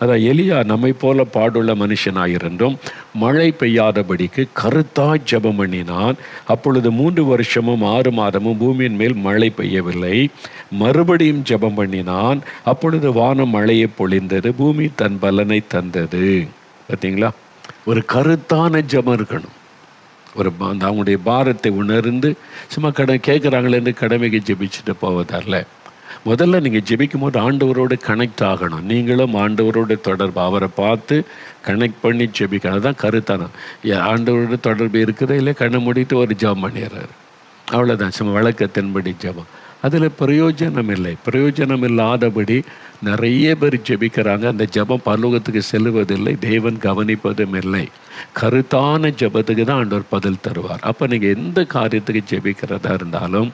A: அதான் எலியா நம்மை போல பாடுள்ள மனுஷனாயிருந்தும் மழை பெய்யாதபடிக்கு கருத்தாய் ஜெபம் பண்ணினான். அப்பொழுது 3 வருஷமும் 6 மாதமும் பூமியின் மேல் மழை பெய்யவில்லை. மறுபடியும் ஜெபம் பண்ணினான். அப்பொழுது வானம் மழையை பொழிந்தது, பூமி தன் பலனை தந்தது. பார்த்தீங்களா? ஒரு கருத்தான ஜெபம் இருக்கணும். ஒரு அவங்களுடைய பாரத்தை உணர்ந்து சும்மா கேட்குறாங்களேன்னு கடமைக்கு ஜெபிச்சுட்டு போவதால, முதல்ல நீங்கள் ஜெபிக்கும் போது ஆண்டவரோடு கனெக்ட் ஆகணும். நீங்களும் ஆண்டவரோட தொடர்பு, அவரை பார்த்து கனெக்ட் பண்ணி ஜெபிக்கணும். அதுதான் கருத்தான. ஆண்டவரோட தொடர்பு இருக்கிற இல்லை, கண்ணை மூடிட்டு ஒரு ஜெபம் பண்ணிடுறாரு, அவ்வளோதான். சும்மா வழக்கத்தின்படி ஜெபம். அதில் பிரயோஜனம் இல்லை. பிரயோஜனம் இல்லாதபடி நிறைய பேர் ஜெபிக்கிறாங்க. அந்த ஜெபம் பரலோகத்துக்கு செல்லுவதில்லை, தேவன் கவனிப்பதும் இல்லை. கருத்தான ஜெபத்துக்கு தான் ஆண்டவர் பதில் தருவார். அப்போ நீங்கள் எந்த காரியத்துக்கு ஜெபிக்கிறதா இருந்தாலும்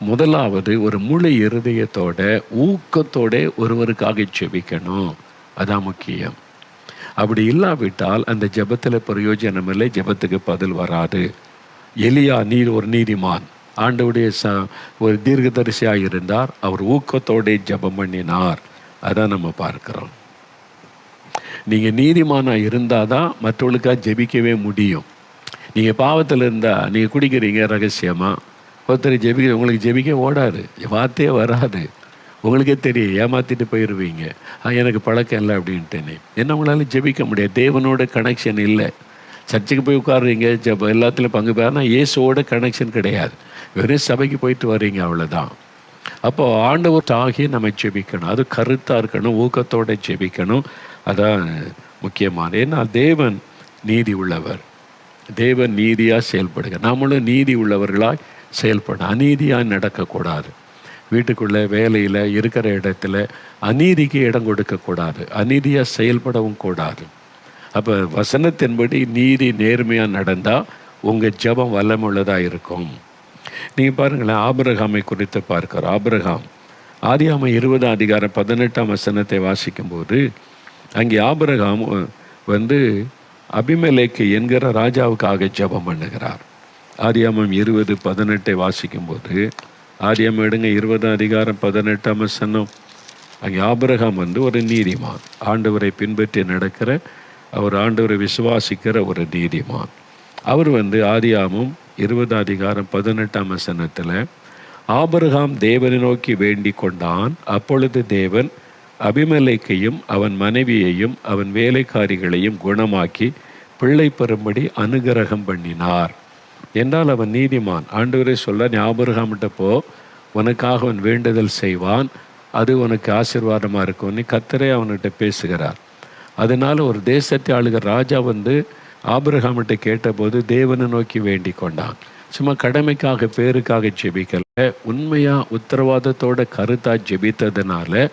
A: முதலாவது ஒரு முழு இருதயத்தோட ஊக்கத்தோட ஒருவருக்காக ஜெபிக்கணும். அதான் முக்கியம். அப்படி இல்லாவிட்டால் அந்த ஜெபத்தில் பிரயோஜனம் இல்லை, ஜெபத்துக்கு பதில் வராது. எலியா ஒரு நீதிமான், ஆண்டவுடைய ஒரு தீர்க்கதரிசியாக இருந்தார். அவர் ஊக்கத்தோட ஜெபம் பண்ணினார். அதான் நம்ம பார்க்கிறோம். நீங்கள் நீதிமானாக இருந்தால் தான் மற்றவர்களுக்காக ஜெபிக்கவே முடியும். நீங்கள் பாவத்தில் இருந்தால், நீங்கள் குடிக்கிறீங்க ரகசியமாக, ஒருத்தர் ஜெபிக்க, உங்களுக்கு ஜெபிக்க ஓடாது, வார்த்தையே வராது. உங்களுக்கே தெரியும், ஏமாற்றிட்டு போயிடுவீங்க. எனக்கு பழக்கம் இல்லை அப்படின்ட்டுன்னு. என்ன உங்களால் ஜெபிக்க முடியாது, தேவனோட கனெக்ஷன் இல்லை. சர்ச்சுக்கு போய் உட்காடுறீங்க, எல்லாத்துலேயும் பங்கு பெற, ஆனால் இயேசுவோட கனெக்ஷன் கிடையாது. வெறும் சபைக்கு போயிட்டு வர்றீங்க, அவ்வளோதான். அப்போது ஆண்டவர் ஆகி நம்ம ஜெபிக்கணும். அது கருத்தாக இருக்கணும், ஊக்கத்தோடு ஜெபிக்கணும். அதான் முக்கியமான. ஏன்னா தேவன் நீதி உள்ளவர், தேவன் நீதியாக செயல்படுங்க. நம்மளும் நீதி உள்ளவர்களாக செயல்படணும். அநீதியாக நடக்கக்கூடாது. வீட்டுக்குள்ளே, வேலையில், இருக்கிற இடத்துல அநீதிக்கு இடம் கொடுக்கக்கூடாது, அநீதியாக செயல்படவும் கூடாது. அப்போ வசனத்தின்படி நீதி நேர்மையாக நடந்தால் உங்கள் ஜெபம் வல்லமுள்ளதாக இருக்கும். நீங்கள் பாருங்களேன், ஆபிரகாமை குறித்து பார்க்கிறோம். ஆபிரகாம் ஆதியாகமம் 20:18 வாசிக்கும்போது அங்கே ஆபிரகாம் அபிமெலேக்கு என்கிற ராஜாவுக்காக ஜெபம் பண்ணுகிறார். ஆதியாகமம் 20:18 வாசிக்கும்போது, ஆதியாகமம் எடுங்க 20:18. அங்கே ஆபிரகாம் ஒரு நீதிமான், ஆண்டவரை பின்பற்றி நடக்கிற, அவர் ஆண்டவரை விசுவாசிக்கிற ஒரு நீதிமான். அவர் ஆதியாகமம் 20:18 ஆபிரகாம் தேவனை நோக்கி வேண்டிக் கொண்டான். அப்பொழுது தேவன் அபிமெலேக்கையும் அவன் மனைவியையும் அவன் வேலைக்காரிகளையும் குணமாக்கி பிள்ளை பெறும்படி அனுகிரகம் பண்ணினார். என்றால் அவன் நீதிமான். ஆண்டவரே சொல்ல, நீ ஆபிரகாம்கிட்ட போ, உனக்காக அவன் வேண்டுதல் செய்வான், அது உனக்கு ஆசீர்வாதமாக இருக்கும். நீ கர்த்தரே அவன்கிட்ட பேசுகிறார். அதனால் ஒரு தேசத்தை ஆளுகிற ராஜா ஆபிரகாம்கிட்ட கேட்டபோது தேவனை நோக்கி வேண்டிக் கொண்டான். சும்மா கடமைக்காக பேருக்காக ஜெபிக்கல, உண்மையாக உத்தரவாதத்தோட கருத்தாக ஜெபித்ததுனால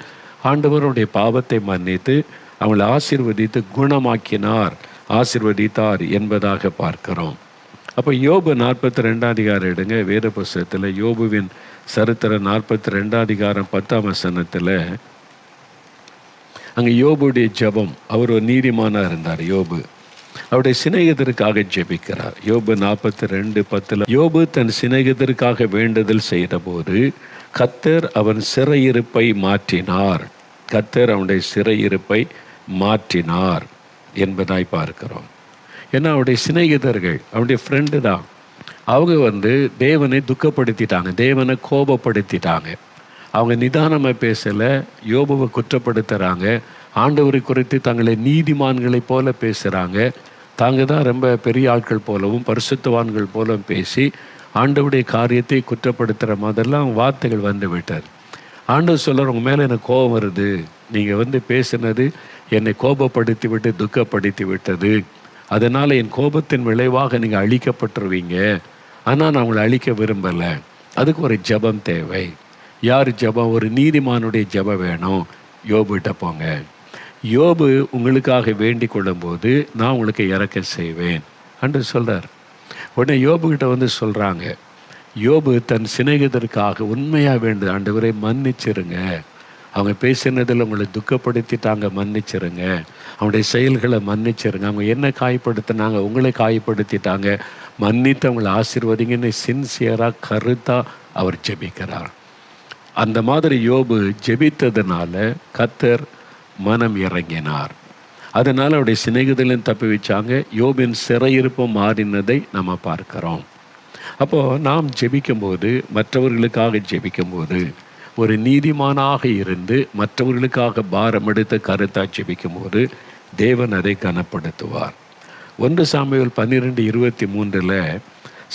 A: ஆண்டவருடைய பாவத்தை மன்னித்து அவங்களை ஆசீர்வதித்து குணமாக்கினார், ஆசீர்வதித்தார் என்பதாக பார்க்கிறோம். அப்போ யோபு 42 அதிகாரம் எடுங்க, வேத புஸ்தகத்தில் யோபுவின் சரித்திரம் 42 அதிகாரம் 10ஆம் வசனத்தில் அங்கே யோபுடைய ஜெபம். அவர் ஒரு நீதிமானாக இருந்தார் யோபு. அவருடைய சிநேகிதருக்காக ஜெபிக்கிறார். யோபு 42:10 யோபு தன் சிநேகிதருக்காக வேண்டுதல் செய்த போது கர்த்தர் அவன் சிறையிருப்பை மாற்றினார், கர்த்தர் அவனுடைய சிறையிருப்பை மாற்றினார் என்பதாய் பார்க்கிறோம். ஏன்னா அவருடைய சிநேகிதர்கள், அவனுடைய ஃப்ரெண்டு தான். அவங்க தேவனை துக்கப்படுத்திட்டாங்க, தேவனை கோபப்படுத்திட்டாங்க. அவங்க நிதானமாக பேசலை, யோபுவை குற்றப்படுத்துகிறாங்க, ஆண்டவரை குறித்து தங்களை நீதிமான்களைப் போல பேசுகிறாங்க. தாங்க தான் ரொம்ப பெரிய ஆட்கள் போலவும் பரிசுத்தவான்கள் போலவும் பேசி ஆண்டவருடைய காரியத்தை குற்றப்படுத்துகிற மாதிரிலாம் வார்த்தைகள் வந்து விட்டார். ஆண்டவர் சொல்கிறார், உங்கள் மேலே எனக்கு கோபம் வருது, நீங்கள் பேசினது என்னை கோபப்படுத்தி விட்டு துக்கப்படுத்தி விட்டது, அதனால் என் கோபத்தின் விளைவாக நீங்கள் அழிக்கப்பட்டுருவீங்க. ஆனால் நான் உங்களை அழிக்க விரும்பலை. அதுக்கு ஒரு ஜெபம் தேவை. யார் ஜெபம்? ஒரு நீதிமானுடைய ஜெபம் வேணும். யோபுகிட்ட போங்க, யோபு உங்களுக்காக வேண்டிக் கொள்ளும்போது நான் உங்களுக்கு இறக்கம் செய்வேன் என்று சொல்கிறார். உடனே யோபுகிட்ட சொல்கிறாங்க, யோபு தன் சிநேகிதருக்காக உண்மையாக வேண்டுது, ஆண்டவரை மன்னிச்சிருங்க, அவங்க பேசினதில் உங்களை துக்கப்படுத்திட்டாங்க, மன்னிச்சிருங்க, அவங்களுடைய செயல்களை மன்னிச்சிருங்க, அவங்க என்ன காயப்படுத்தினாங்க, உங்களை காயப்படுத்திட்டாங்க, மன்னித்து அவங்களை ஆசீர்வதிங்கன்னு சின்சியராக கருத்தாக அவர் ஜெபிக்கிறார். அந்த மாதிரி யோபு ஜெபித்ததுனால கர்த்தர் மனம் இறங்கினார். அதனால் அவருடைய சிநேகிதர்களும் தப்பி வச்சாங்க. யோபின் சிறையிருப்பும் மாறினதை நம்ம பார்க்கிறோம். அப்போது நாம் ஜெபிக்கும்போது, மற்றவர்களுக்காக ஜெபிக்கும்போது, ஒரு நீதிமானாக இருந்து மற்றவர்களுக்காக பாரம் எடுத்து கருத்தாக ஜெபிக்கும்போது தேவன் அதை கனப்படுத்துவார். 1 சாமுவேல் 12:23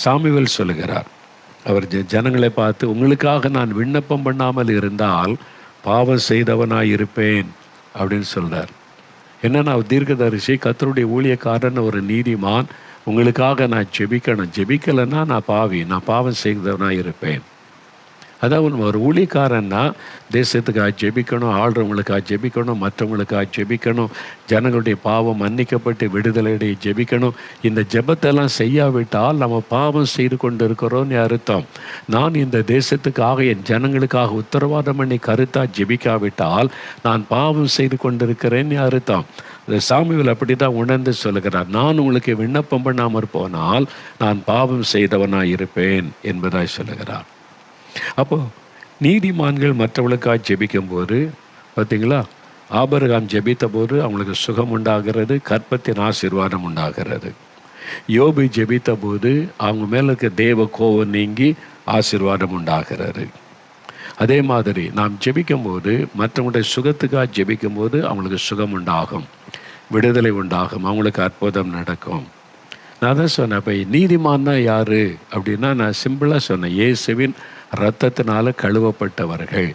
A: சாமுவேல் சொல்லுகிறார், அவர் ஜனங்களை பார்த்து, உங்களுக்காக நான் விண்ணப்பம் பண்ணாமல் இருந்தால் பாவம் செய்தவனாய் இருப்பேன் அப்படின்னு சொல்கிறார். என்னன்னா, தீர்க்கதரிசி, கர்த்தருடைய ஊழியக்காரன், ஒரு நீதிமான், உங்களுக்காக நான் ஜெபிக்கணும், ஜெபிக்கலைன்னா நான் பாவி, நான் பாவம் செய்தவனாக இருப்பேன். அதாவது ஒரு ஊழியக்காரன்னா தேசத்துக்காக ஜெபிக்கணும், ஆள்றவங்களுக்காக ஜெபிக்கணும், மற்றவங்களுக்காக ஜெபிக்கணும், ஜனங்களுடைய பாவம் மன்னிக்கப்பட்டு விடுதலையுடைய ஜெபிக்கணும். இந்த ஜெபத்தெல்லாம் செய்யாவிட்டால் நம்ம பாவம் செய்து கொண்டு இருக்கிறோன்னு அர்த்தம். நான் இந்த தேசத்துக்காக, என் ஜனங்களுக்காக உத்தரவாதம் பண்ணி கருத்தாக ஜெபிக்காவிட்டால் நான் பாவம் செய்து கொண்டிருக்கிறேன்னு அர்த்தம். சாமுவேல் அப்படி தான் உணர்ந்து சொல்லுகிறார், நான் உங்களுக்கு விண்ணப்பம் பண்ணாமற் போனால் நான் பாவம் செய்தவனாக இருப்பேன் என்பதாய் சொல்லுகிறார். அப்போது நீதிமான்கள் மற்றவர்களுக்காக ஜெபிக்கும் போது பார்த்தீங்களா, ஆபிரகாம் ஜெபித்த போது அவங்களுக்கு சுகம் உண்டாகிறது, கற்பத்தின் ஆசீர்வாதம் உண்டாகிறது. யோபு ஜெபித்த போது அவங்க மேலே இருக்க தேவ கோபம் நீங்கி ஆசீர்வாதம் உண்டாகிறது. அதே மாதிரி நாம் ஜெபிக்கும் போது, மற்றவங்களுடைய சுகத்துக்காக ஜெபிக்கும் போது அவங்களுக்கு சுகம் உண்டாகும், விடுதலை உண்டாகும், அவங்களுக்கு அற்புதம் நடக்கும். நான் தான் சொன்னேன், இப்போ நீதிமான்னா யார் அப்படின்னா, நான் சிம்பிளாக சொன்னேன், இயேசுவின் இரத்தத்தினால கழுவப்பட்டவர்கள்,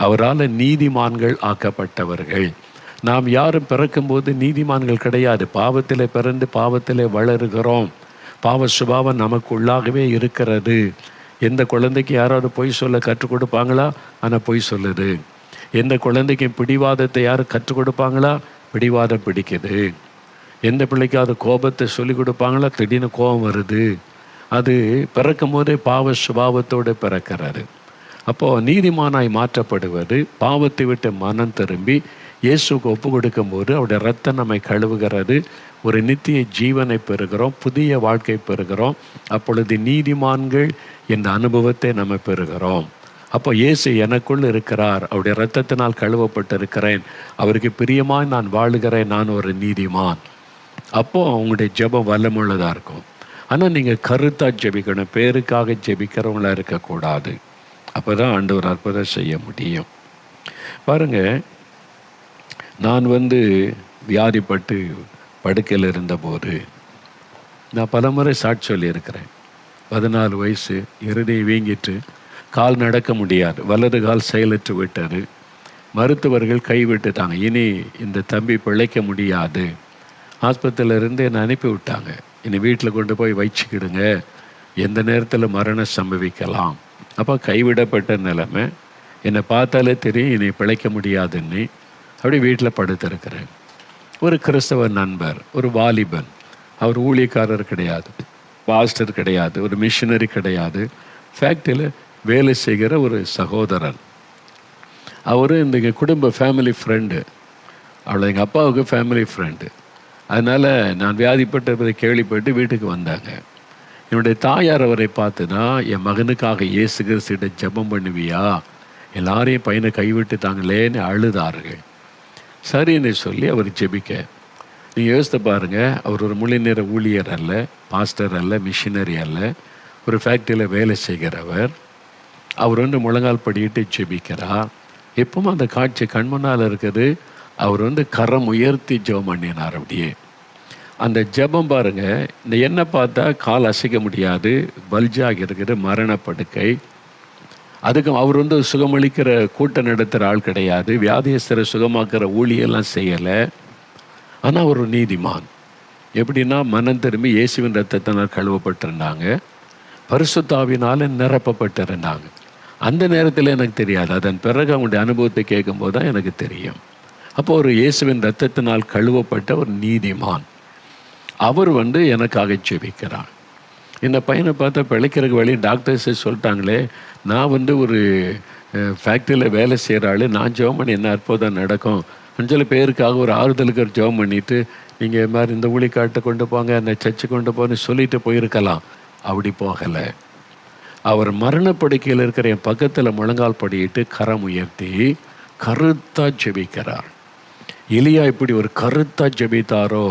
A: அவரால் நீதிமான்கள் ஆக்கப்பட்டவர்கள். நாம் யாரும் பிறக்கும்போது நீதிமான்கள் கிடையாது. பாவத்தில் பிறந்து பாவத்தில் வளருகிறோம். பாவ சுபாவம் நமக்கு உள்ளாகவே இருக்கிறது. எந்த குழந்தைக்கு யாராவது பொய் சொல்ல கற்றுக் கொடுப்பாங்களா? ஆனால் பொய் சொல்லுது. எந்த குழந்தைக்கும் பிடிவாதத்தை யாரும் கற்றுக் கொடுப்பாங்களா? பிடிவாதம் பிடிக்குது. எந்த பிள்ளைக்காவது கோபத்தை சொல்லிக் கொடுப்பாங்களா? திடீர்னு கோபம் வருது. அது பிறக்கும் போதே பாவ சுபாவத்தோடு பிறக்கிறாரு. அப்போது நீதிமானாய் மாற்றப்படுவது, பாவத்தை விட்டு மனம் திரும்பி இயேசுக்கு ஒப்பு கொடுக்கும்போது அவருடைய இரத்தம் நம்மை கழுவுகிறது, ஒரு நித்திய ஜீவனை பெறுகிறோம், புதிய வாழ்க்கை பெறுகிறோம். அப்பொழுது நீதிமான்கள் என்ற அனுபவத்தை நம்ம பெறுகிறோம். அப்போ இயேசு எனக்குள் இருக்கிறார், அவருடைய இரத்தத்தினால் கழுவப்பட்டிருக்கிறேன், அவருக்கு பிரியமாய் நான் வாழுகிறேன், நான் ஒரு நீதிமான். அப்போது அவங்களுடைய ஜெபம் வல்லமுள்ளதாக இருக்கும். ஆனால் நீங்கள் கருத்தாக ஜெபிக்கணும், பேருக்காக ஜெபிக்கிறவங்களா இருக்கக்கூடாது. அப்போ தான் ஆண்டவர் அற்புதம் செய்ய முடியும். பாருங்கள், நான் வியாதிப்பட்டு படுக்கையில் இருந்தபோது நான் பல முறை சாட்சி சொல்லியிருக்கிறேன். 14 வயசு, இருதயம் வீங்கிட்டு கால் நடக்க முடியாது, வலது கால் செயலற்று விட்டது. மருத்துவர்கள் கைவிட்டுட்டாங்க, இனி இந்த தம்பி பிழைக்க முடியாது. ஆஸ்பத்திரியிலேருந்து என்னை அனுப்பி விட்டாங்க, இனி வீட்டில் கொண்டு போய் வச்சுக்கிடுங்க, எந்த நேரத்தில் மரணம் சம்பவிக்கலாம். அப்போ கைவிடப்பட்ட நிலைமை, என்னை பார்த்தாலே தெரியும் இனி பிழைக்க முடியாதுன்னு. அப்படி வீட்டில் படுத்திருக்கிறேன். ஒரு கிறிஸ்தவ நண்பர், ஒரு வாலிபன், அவர் ஊழியக்காரர் கிடையாது, பாஸ்டர் கிடையாது, ஒரு மிஷினரி கிடையாது, ஃபேக்ட்ரியில் வேலை செய்கிற ஒரு சகோதரன். அவர் இந்த குடும்ப ஃபேமிலி ஃப்ரெண்டு. அவ்வளோ எங்கள் அப்பாவுக்கு ஃபேமிலி ஃப்ரெண்டு. அதனால் நான் வியாதிப்பட்டதை கேள்விப்பட்டு வீட்டுக்கு வந்தாங்க. என்னுடைய தாயார் அவரை பார்த்துனா, என் மகனுக்காக இயேசு கிறிஸ்துவிட்ட ஜெபம் பண்ணுவியா, எல்லாரையும் பையனை கைவிட்டுட்டாங்களேன்னு அழுதார்கள். சரின்னு சொல்லி அவர் ஜெபிக்க, நீங்கள் யோசித்து பாருங்கள், அவர் ஒரு முழு நேர ஊழியர் அல்ல, பாஸ்டர் அல்ல, மிஷினரி அல்ல, ஒரு ஃபேக்ட்ரியில் வேலை செய்கிறவர். அவர் முழங்கால் படிக்கிட்டு ஜெபிக்கிறார். எப்பவும் அந்த காட்சி கண்முன்னால் இருக்குது. அவர் கரம் உயர்த்தி ஜெபம் பண்ணினார். அப்படியே அந்த ஜெபம் பாருங்கள், இந்த எண்ணெய் பார்த்தா கால் அசைக்க முடியாது, பல்ஜாகி இருக்கிற மரணப்படுக்கை. அதுக்கும் அவர் சுகமளிக்கிற கூட்டம் நடத்துகிற ஆள் கிடையாது, வியாதியஸ்தரை சுகமாக்குற ஊழியெல்லாம் செய்யலை. ஆனால் ஒரு நீதிமான். எப்படின்னா, மனம் திரும்பி இயேசுவின் ரத்தத்தினால் கழுவப்பட்டிருந்தாங்க, பரிசுத்தாவினால் நிரப்பப்பட்டிருந்தாங்க. அந்த நேரத்தில் எனக்கு தெரியாது. அதன் பிறகு அவங்களுடைய அனுபவத்தை கேட்கும்போது தான் எனக்கு தெரியும். அப்போ ஒரு இயேசுவின் ரத்தத்தினால் கழுவப்பட்ட ஒரு நீதிமான் அவர் எனக்காக ஜெபிக்கிறார். இந்த பையனை பார்த்தா பிழைக்கிறதுக்கு வழி டாக்டர்ஸே சொல்லிட்டாங்களே, நான் ஒரு ஃபேக்ட்ரியில் வேலை செய்கிற ஆள், நான் ஜெபம் பண்ணி என்ன அற்புதம் நடக்கும், கொஞ்சம் பேருக்காக ஒரு ஆறுதலுக்கு ஒரு ஜெபம் பண்ணிவிட்டு நீங்கள் இது மாதிரி இந்த ஊழிக்காட்டை கொண்டு போங்க, அந்த சர்ச்சு கொண்டு போன்னு சொல்லிட்டு போயிருக்கலாம். அப்படி போகலை. அவர் மரணப்படுக்கையில் இருக்கிற என் பக்கத்தில் முழங்கால் படியிட்டு கரம் உயர்த்தி கருத்தாக ஜெபிக்கிறார். எலியா இப்படி ஒரு கருத்தாக ஜெபித்தாரோ,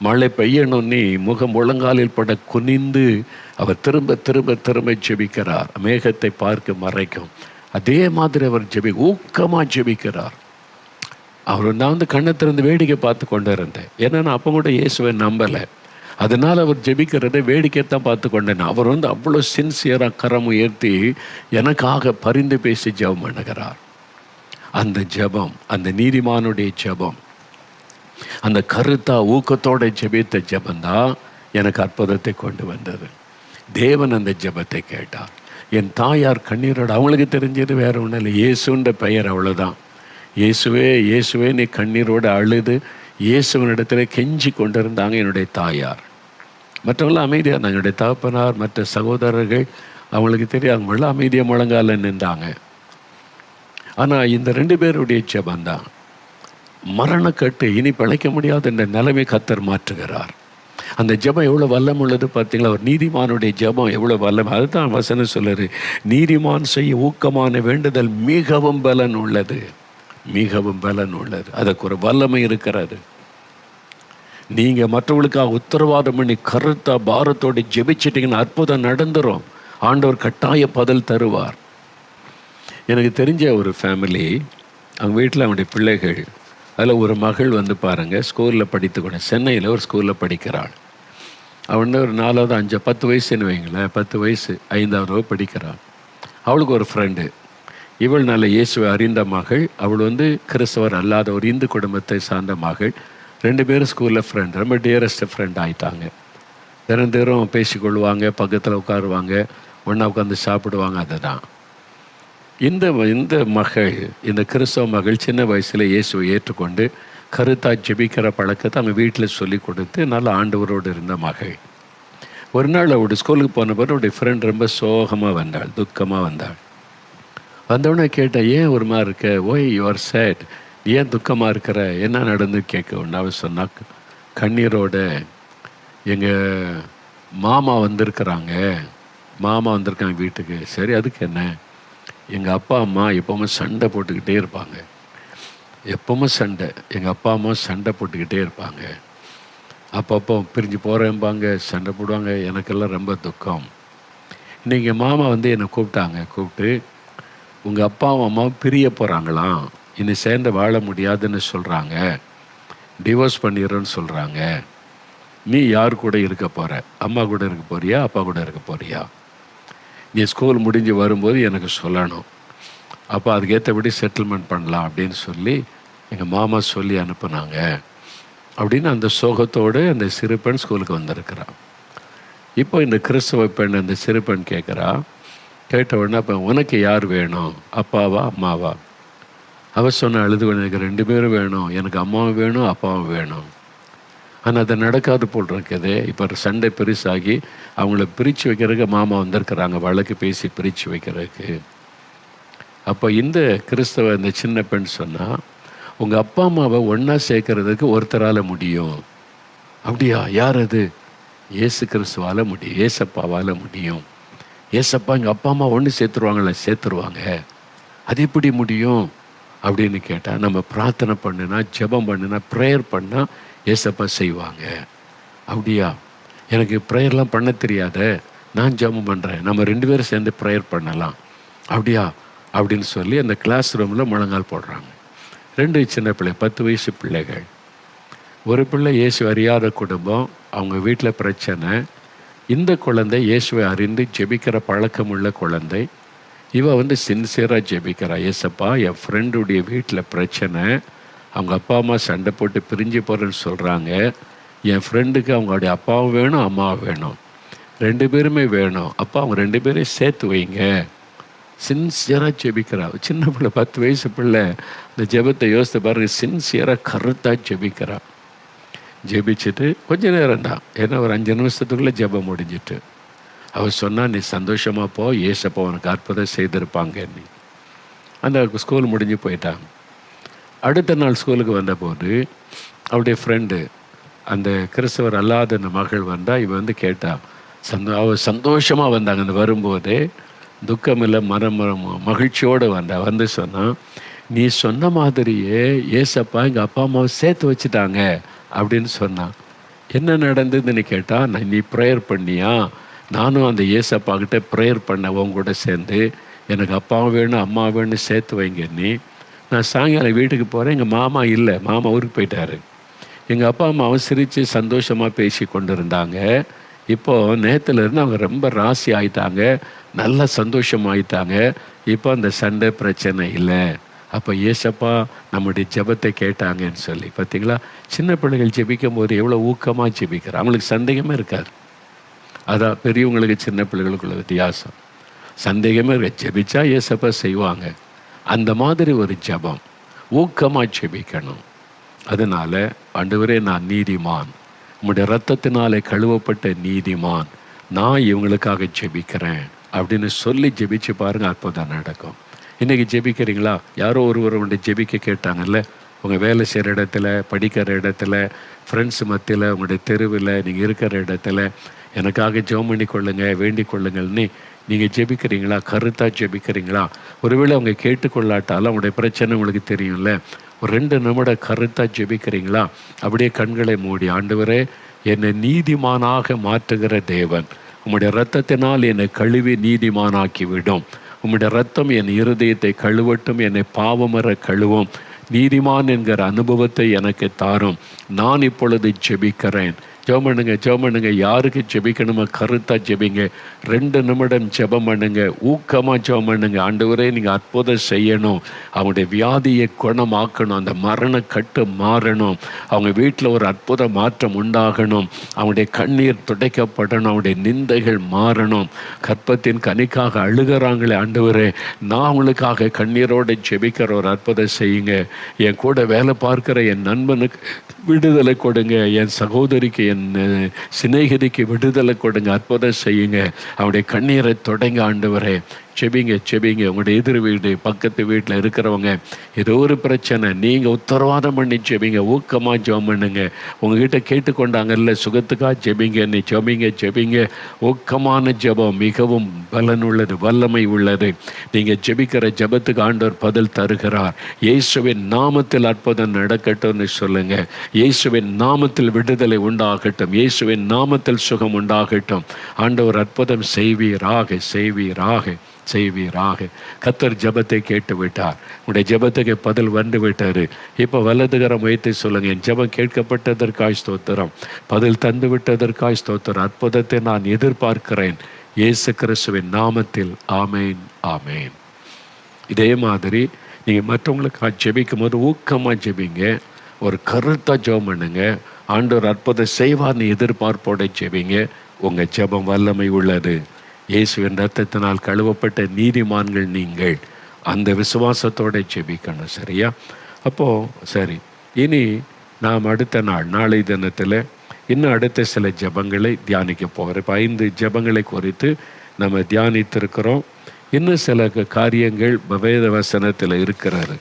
A: மழை பெய்யணும்னு முகம் முழங்காலில் பட குனிந்து அவர் திரும்ப திரும்ப திரும்ப ஜெபிக்கிறார். மேகத்தை பார்க்க மறைக்கும். அதே மாதிரி அவர் ஊக்கமாக ஜெபிக்கிறார். அவர் நான் கண்ணை திறந்து வேடிக்கை பார்த்து கொண்டு இருந்தேன். ஏன்னா நான் அப்போ கூட இயேசுவை நம்பலை. அதனால் அவர் ஜெபிக்கிறதை வேடிக்கைத்தான் பார்த்து கொண்டேன். அவர் அவ்வளோ சின்சியராக கரம் உயர்த்தி எனக்காக பரிந்து பேசி ஜெபம் பண்ணுகிறார். அந்த ஜெபம், அந்த நீதிமானுடைய ஜெபம், அந்த கருத்தா ஊக்கத்தோட ஜெபித்த ஜெபந்தான் எனக்கு அற்புதத்தை கொண்டு வந்தது. தேவன் அந்த ஜெபத்தை கேட்டார். என் தாயார் கண்ணீரோடு, அவங்களுக்கு தெரிஞ்சது வேற ஒன்றும் இல்லை, இயேசுன்ற பெயர், அவ்வளோதான். இயேசுவே இயேசுவே நீ கண்ணீரோடு அழுது இயேசுவனிடத்துல கெஞ்சி கொண்டிருந்தாங்க என்னுடைய தாயார். மற்றவங்களாம் அமைதியாக இருந்தாங்க. என்னுடைய தகப்பனார், மற்ற சகோதரர்கள், அவங்களுக்கு தெரியாது, அவங்களாம் அமைதியாக முழங்கால நின்றாங்க. ஆனால் இந்த 2 பேருடைய ஜெபந்தான் மரணக்கட்டு, இனி பிழைக்க முடியாத என்ற நிலைமை கர்த்தர் மாற்றுகிறார். அந்த ஜெபம் எவ்வளோ வல்லம் உள்ளது பார்த்தீங்களா? ஒரு நீதிமானுடைய ஜெபம் எவ்வளோ வல்லம். அதுதான் வசனம் சொல்லுது, நீதிமான் செய்ய ஊக்கமான வேண்டுதல் மிகவும் பலன் உள்ளது, மிகவும் பலன் உள்ளது. அதுக்கு ஒரு வல்லமை இருக்கிறது. நீங்கள் மற்றவங்களுக்காக உத்தரவாதம் பண்ணி கருத்தா பாரத்தோடு ஜெபிச்சிட்டிங்கன்னா அற்புதம் நடந்துடும். ஆண்டவர் கட்டாய பதில் தருவார். எனக்கு தெரிஞ்ச ஒரு ஃபேமிலி, அவங்க வீட்டில் அவனுடைய பிள்ளைகள், அதில் ஒரு மகள் பாருங்கள் ஸ்கூலில் படித்துக்கூட, சென்னையில் ஒரு ஸ்கூலில் படிக்கிறாள். அவன் ஒரு 4வது 5 10 வயசுன்னு வைங்களேன், 10 வயசு 5வது வகுப்பு படிக்கிறாள். அவளுக்கு ஒரு ஃப்ரெண்டு, இவள் நல்ல இயேசுவை அறிந்த மகள், அவள் கிறிஸ்தவர் அல்லாத ஒரு இந்து குடும்பத்தை சார்ந்த மகள். 2 பேரும் ஸ்கூலில் ஃப்ரெண்ட், ரொம்ப டியரஸ்ட் ஃப்ரெண்ட் ஆகிட்டாங்க. தினம் பேசிக்கொள்வாங்க, பக்கத்தில் உட்காருவாங்க, ஒன்றா உட்காந்து சாப்பிடுவாங்க. அதுதான் இந்த மகள், இந்த கிறிஸ்தவ மகள் சின்ன வயசில் இயேசுவை ஏற்றுக்கொண்டு கருத்தா ஜெபிக்கிற பழக்கத்தை அவங்க வீட்டில் சொல்லி கொடுத்து நல்ல ஆண்டவரோடு இருந்த மகள். ஒரு நாள் அவருடைய ஸ்கூலுக்கு போன பிறகு அவருடைய ஃப்ரெண்ட் ரொம்ப சோகமாக வந்தாள், துக்கமாக வந்தாள். வந்தவொடனே கேட்டேன், ஏன் ஒரு மாதிரி இருக்க, ஓய் யுவர் சேட், ஏன் துக்கமாக இருக்கிற, என்ன நடந்து கேட்க. அவன் சொன்னாக், கண்ணீரோட எங்கள் மாமா வந்திருக்கிறாங்க வீட்டுக்கு. சரி, அதுக்கு என்ன? எங்கள் அப்பா அம்மா எப்போவுமே சண்டை போட்டுக்கிட்டே இருப்பாங்க, எப்போவுமே சண்டை. எங்கள் அப்பா அம்மா சண்டை போட்டுக்கிட்டே இருப்பாங்க, அப்பப்போ பிரிஞ்சு போகிறேன்பாங்க, சண்டை போடுவாங்க. எனக்கெல்லாம் ரொம்ப துக்கம். இன்றைக்கி மாமா என்னை கூப்பிட்டு, உங்கள் அப்பாவும் அம்மாவும் பிரிய போகிறாங்களாம், இனி சேர்ந்து வாழ முடியாதுன்னு சொல்கிறாங்க, டிவோர்ஸ் பண்ணிடுறேன்னு சொல்கிறாங்க. நீ யார் கூட இருக்க போகிற? அம்மா கூட இருக்க போறியா, அப்பா கூட இருக்க போறியா? நீ ஸ்கூல் முடிஞ்சு வரும்போது எனக்கு சொல்லணும், அப்போ அதுக்கேற்றபடி செட்டில்மெண்ட் பண்ணலாம் அப்படின்னு சொல்லி எங்கள் மாமா சொல்லி அனுப்புனாங்க அப்படின்னு அந்த சோகத்தோடு அந்த சிறு பெண் ஸ்கூலுக்கு வந்திருக்கிறான். இப்போ இந்த கிறிஸ்தவ பெண், அந்த சிறு பெண் கேட்குறா. கேட்ட உடனே, அப்போ உனக்கு யார் வேணும், அப்பாவா அம்மாவா? அவ சொன்ன அழுது, எனக்கு 2 பேரும் வேணும், எனக்கு அம்மாவும் வேணும் அப்பாவும் வேணும். ஆனால் அது நடக்காது போல் இருக்குது. இப்போ சண்டை பெருசாகி அவங்கள பிரித்து வைக்கிறதுக்கு மாமா வந்திருக்கிறாங்க, வழக்கு பேசி பிரித்து வைக்கிறதுக்கு. அப்போ இந்த கிறிஸ்தவ இந்த சின்ன பெண் சொன்னால், உங்கள் அப்பா அம்மாவை ஒன்றா சேர்க்கறதுக்கு ஒருத்தரால் முடியும். அப்படியா? யார் அது? இயேசு கிறிஸ்துவால் முடியும், ஏசப்பாவால் முடியும். ஏசப்பா எங்கள் அப்பா அம்மா ஒன்று சேர்த்துருவாங்களே? சேர்த்துருவாங்க. அது எப்படி முடியும் அப்படின்னு கேட்டால், நம்ம பிரார்த்தனை பண்ணுனா, ஜெபம் பண்ணுனா, ப்ரேயர் பண்ணால் ஏசப்பா செய்வாங்க. அப்படியா? எனக்கு ப்ரேயர்லாம் பண்ண தெரியாத, நான் ஜெபம் பண்ணுறேன், நம்ம 2 பேரும் சேர்ந்து ப்ரேயர் பண்ணலாம். அப்படியா? அப்படின்னு சொல்லி அந்த கிளாஸ் ரூமில் முழங்கால் போடுறாங்க. 2 சின்ன பிள்ளை, 10 வயசு பிள்ளைகள். ஒரு பிள்ளை இயேசு அறியாத குடும்பம், அவங்க வீட்டில் பிரச்சனை. இந்த குழந்தை இயேசுவை அறிந்து ஜெபிக்கிற பழக்கமுள்ள குழந்தை. இவ சின்சியராக ஜெபிக்கிறா. ஏசப்பா, என் ஃப்ரெண்டுடைய வீட்டில் பிரச்சனை, அவங்க அப்பா அம்மா சண்டை போட்டு பிரிஞ்சு போகிறேன்னு சொல்கிறாங்க. என் ஃப்ரெண்டுக்கு அவங்களுடைய அப்பாவும் வேணும் அம்மாவும் வேணும், 2 பேருமே வேணும். அப்பா அவங்க 2 பேரையும் சேர்த்து வைங்க. சின்சியராக ஜெபிக்கிறா. சின்ன பிள்ளை, 10 வயசு பிள்ளை. இந்த ஜெபத்தை யோசித்து பாருங்க. சின்சியராக கருத்தாக ஜெபிக்கிறா. ஜெபிச்சுட்டு கொஞ்ச நேரம் தான், ஏன்னா ஒரு 5 நிமிஷத்துக்குள்ளே ஜெபம் முடிஞ்சிட்டு அவர் சொன்னால், நீ சந்தோஷமாக போ, ஏசப்பா உனக்கு அற்புதம் செய்திருப்பாங்க. நீ அந்த ஸ்கூல் முடிஞ்சு போயிட்டாங்க. அடுத்த நாள் ஸ்கூலுக்கு வந்தபோது அவருடைய ஃப்ரெண்டு, அந்த கிறிஸ்தவர் அல்லாத அந்த மகள் வந்தால், இவன் கேட்டா. அவள் சந்தோஷமாக வந்தாங்க. அந்த வரும்போதே துக்கம் இல்லை, மகிழ்ச்சியோடு வந்தா. சொன்னான், நீ சொன்ன மாதிரியே ஏசப்பா எங்கள் அப்பா அம்மாவை சேர்த்து வச்சுட்டாங்க அப்படின்னு சொன்னான். என்ன நடந்ததுன்னு கேட்டால், நீ ப்ரேயர் பண்ணியா? நானும் அந்த ஏசப்பா கிட்ட ப்ரேயர் பண்ண, உன் கூட சேர்ந்து எனக்கு அப்பாவும் வேணும் அம்மா வேணும் சேர்த்து வைங்க. நான் சாயங்காலம் வீட்டுக்கு போகிறேன், எங்கள் மாமா இல்லை, மாமா ஊருக்கு போயிட்டாரு. எங்கள் அப்பா அம்மாவும் சிரித்து சந்தோஷமாக பேசி கொண்டு இருந்தாங்க. இப்போது நேற்றுலேருந்து அவங்க ரொம்ப ராசி ஆகிட்டாங்க, நல்லா சந்தோஷமாயிட்டாங்க. இப்போ அந்த சண்டை பிரச்சனை இல்லை. அப்போ ஏசப்பா நம்முடைய ஜெபத்தை கேட்டாங்கன்னு சொல்லி. பார்த்தீங்களா, சின்ன பிள்ளைகள் ஜெபிக்கும் போது எவ்வளோ ஊக்கமாக ஜெபிக்கிறார். அவங்களுக்கு சந்தேகமே இருக்காது. அதான் பெரியவங்களுக்கு சின்ன பிள்ளைகளுக்குள்ள வித்தியாசம். சந்தேகமே இருக்க, ஜெபிச்சா ஏசப்பா செய்வாங்க. அந்த மாதிரி ஒரு ஜெபம் ஊக்கமாக ஜெபிக்கணும். அதனால், ஆண்டவரே நான் நீதிமான், உம்முடைய இரத்தத்தினாலே கழுவப்பட்ட நீதிமான், நான் இவங்களுக்காக ஜெபிக்கிறேன் அப்படின்னு சொல்லி ஜெபிச்சு பாருங்கள், அற்புதம் நடக்கும். இன்றைக்கி ஜெபிக்கிறீங்களா? யாரோ ஒருவர் ஜெபிக்க கேட்டாங்கல்ல, உங்கள் வேலை செய்கிற இடத்துல, படிக்கிற இடத்துல, ஃப்ரெண்ட்ஸ் மத்தியில், உங்களுடைய தெருவில், நீங்கள் இருக்கிற இடத்துல எனக்காக ஜெபம் பண்ணி கொள்ளுங்க, வேண்டிக் கொள்ளுங்கள்னு நீங்கள் ஜெபிக்கிறீங்களா? கருத்தாக ஜெபிக்கிறீங்களா? ஒருவேளை அவங்க கேட்டுக்கொள்ளாட்டாலும் அவங்களுடைய பிரச்சனை உங்களுக்கு தெரியும்ல, ஒரு 2 நிமிடம் கருத்தாக ஜெபிக்கிறீங்களா? அப்படியே கண்களை மூடி, ஆண்டவரே என்னை நீதிமானாக மாற்றுகிற தேவன், உம்முடைய இரத்தத்தினால் என்னை கழுவி நீதிமானாக்கி விடும். உம்முடைய இரத்தம் என் இருதயத்தை கழுவட்டும், என்னை பாவமற கழுவும். நீதிமான் என்கிற அனுபவத்தை எனக்கு தாரும். நான் இப்பொழுது ஜெபிக்கிறேன். ஜெபம் பண்ணுங்க. யாருக்கு ஜெபிக்கணுமோ கருத்தாக ஜெபிங்க. 2 நிமிடம் ஜெபம் பண்ணுங்க, ஊக்கமாக ஜெபம் பண்ணுங்க. ஆண்டவரே நீங்கள் அற்புதம் செய்யணும், அவங்களுடைய வியாதியை குணமாக்கணும், அந்த மரண கட்டு மாறணும், அவங்க வீட்டில் ஒரு அற்புத மாற்றம் உண்டாகணும், அவங்களுடைய கண்ணீர் துடைக்கப்படணும், அவங்களுடைய நிந்தைகள் மாறணும். கற்பத்தின் கனிக்காக அழுகிறாங்களே, ஆண்டவரே நான் அவங்களுக்காக கண்ணீரோடு ஜெபிக்கிற ஒரு அற்புதம் செய்யுங்க. என் கூட வேலை பார்க்கிற என் நண்பனுக்கு விடுதலை கொடுங்க, என் சகோதரிக்கு, என் சிநேகிதிக்கு விடுதலை கொடுங்க, அற்புதம் செய்யுங்க. அவருடைய கண்ணீரை தொடங்க ஆண்டவரே. செபிங்க. உங்களுடைய எதிர் வீடு, பக்கத்து வீட்டில் இருக்கிறவங்க ஏதோ ஒரு பிரச்சனை, நீங்கள் உத்தரவாதம் பண்ணி ஜெபிங்க, ஊக்கமாக ஜெபம் பண்ணுங்க. உங்ககிட்ட கேட்டுக்கொண்டாங்கல்ல சுகத்துக்காக ஜெபிங்க, ஜெபிங்க. ஊக்கமான ஜெபம் மிகவும் பலனுள்ளது, வல்லமை உள்ளது. நீங்கள் ஜெபிக்கிற ஜெபத்துக்கு ஆண்டவர் பதில் தருகிறார். இயேசுவின் நாமத்தில் அற்புதம் நடக்கட்டும்னு சொல்லுங்க. இயேசுவின் நாமத்தில் விடுதலை உண்டாகட்டும், இயேசுவின் நாமத்தில் சுகம் உண்டாகட்டும். ஆண்டவர் அற்புதம் செய்வீராக. கர்த்தர் ஜெபத்தை கேட்டு விட்டார். உங்களுடைய ஜெபத்துக்கு பதில் வந்து விட்டாரு. இப்போ வலதுகரம் வைத்து சொல்லுங்க, என் ஜெபம் கேட்கப்பட்டதற்காய் ஸ்தோத்திரம், பதில் தந்து விட்டதற்காய் ஸ்தோத்திரம், அற்புதத்தை நான் எதிர்பார்க்கிறேன் இயேசு கிறிஸ்துவின் நாமத்தில். ஆமேன். இதே மாதிரி நீங்கள் மற்றவங்களுக்கு ஜெபிக்கும் போது ஊக்கமாக ஜெபிங்க, ஒரு கருத்தாக ஜெபம் பண்ணுங்க. ஆண்டவர் அற்புதம் செய்வார்னு எதிர்பார்ப்போட ஜெபிங்க. உங்கள் ஜெபம் வல்லமை உள்ளது. இயேசுவின் இரத்தத்தினால் கழுவப்பட்ட நீதிமான்கள் நீங்கள். அந்த விசுவாசத்தோடு ஜெபிக்கணும். சரியா? அப்போது சரி, இனி நாம் அடுத்த நாளை தினத்தில் இன்னும் அடுத்த சில ஜெபங்களை தியானிக்க போகிறோம். இப்போ 5 ஜெபங்களை குறித்து நம்ம தியானித்திருக்கிறோம். இன்னும் சில காரியங்கள் வேத வசனத்தில் இருக்கிறது.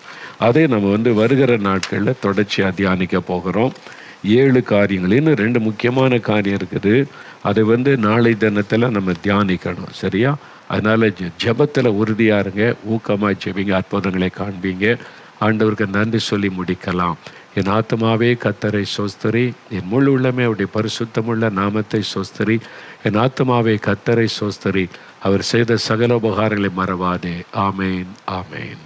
A: அதை நம்ம வருகிற நாட்களில் தொடர்ச்சியாக தியானிக்க போகிறோம். 7 காரியங்கள். இன்னும் 2 முக்கியமான காரியம் இருக்குது. அதை நாளை தினத்தில் நம்ம தியானிக்கணும். சரியா? அதனால் ஜெபத்தில் உறுதியாக இருங்க, ஊக்கமாக ஜெபிங்க, அற்புதங்களை காண்பீங்க. ஆண்டவருக்கு நன்றி சொல்லி முடிக்கலாம். என் ஆத்மாவே கர்த்தரை சோஸ்தரி, என் முழு உள்ளமே அவருடைய பரிசுத்தமுள்ள நாமத்தை சோஸ்தரி. என் ஆத்மாவே கர்த்தரை சோஸ்தரி, அவர் செய்த சகல உபகாரங்களை மறவாதே. ஆமேன், ஆமேன்.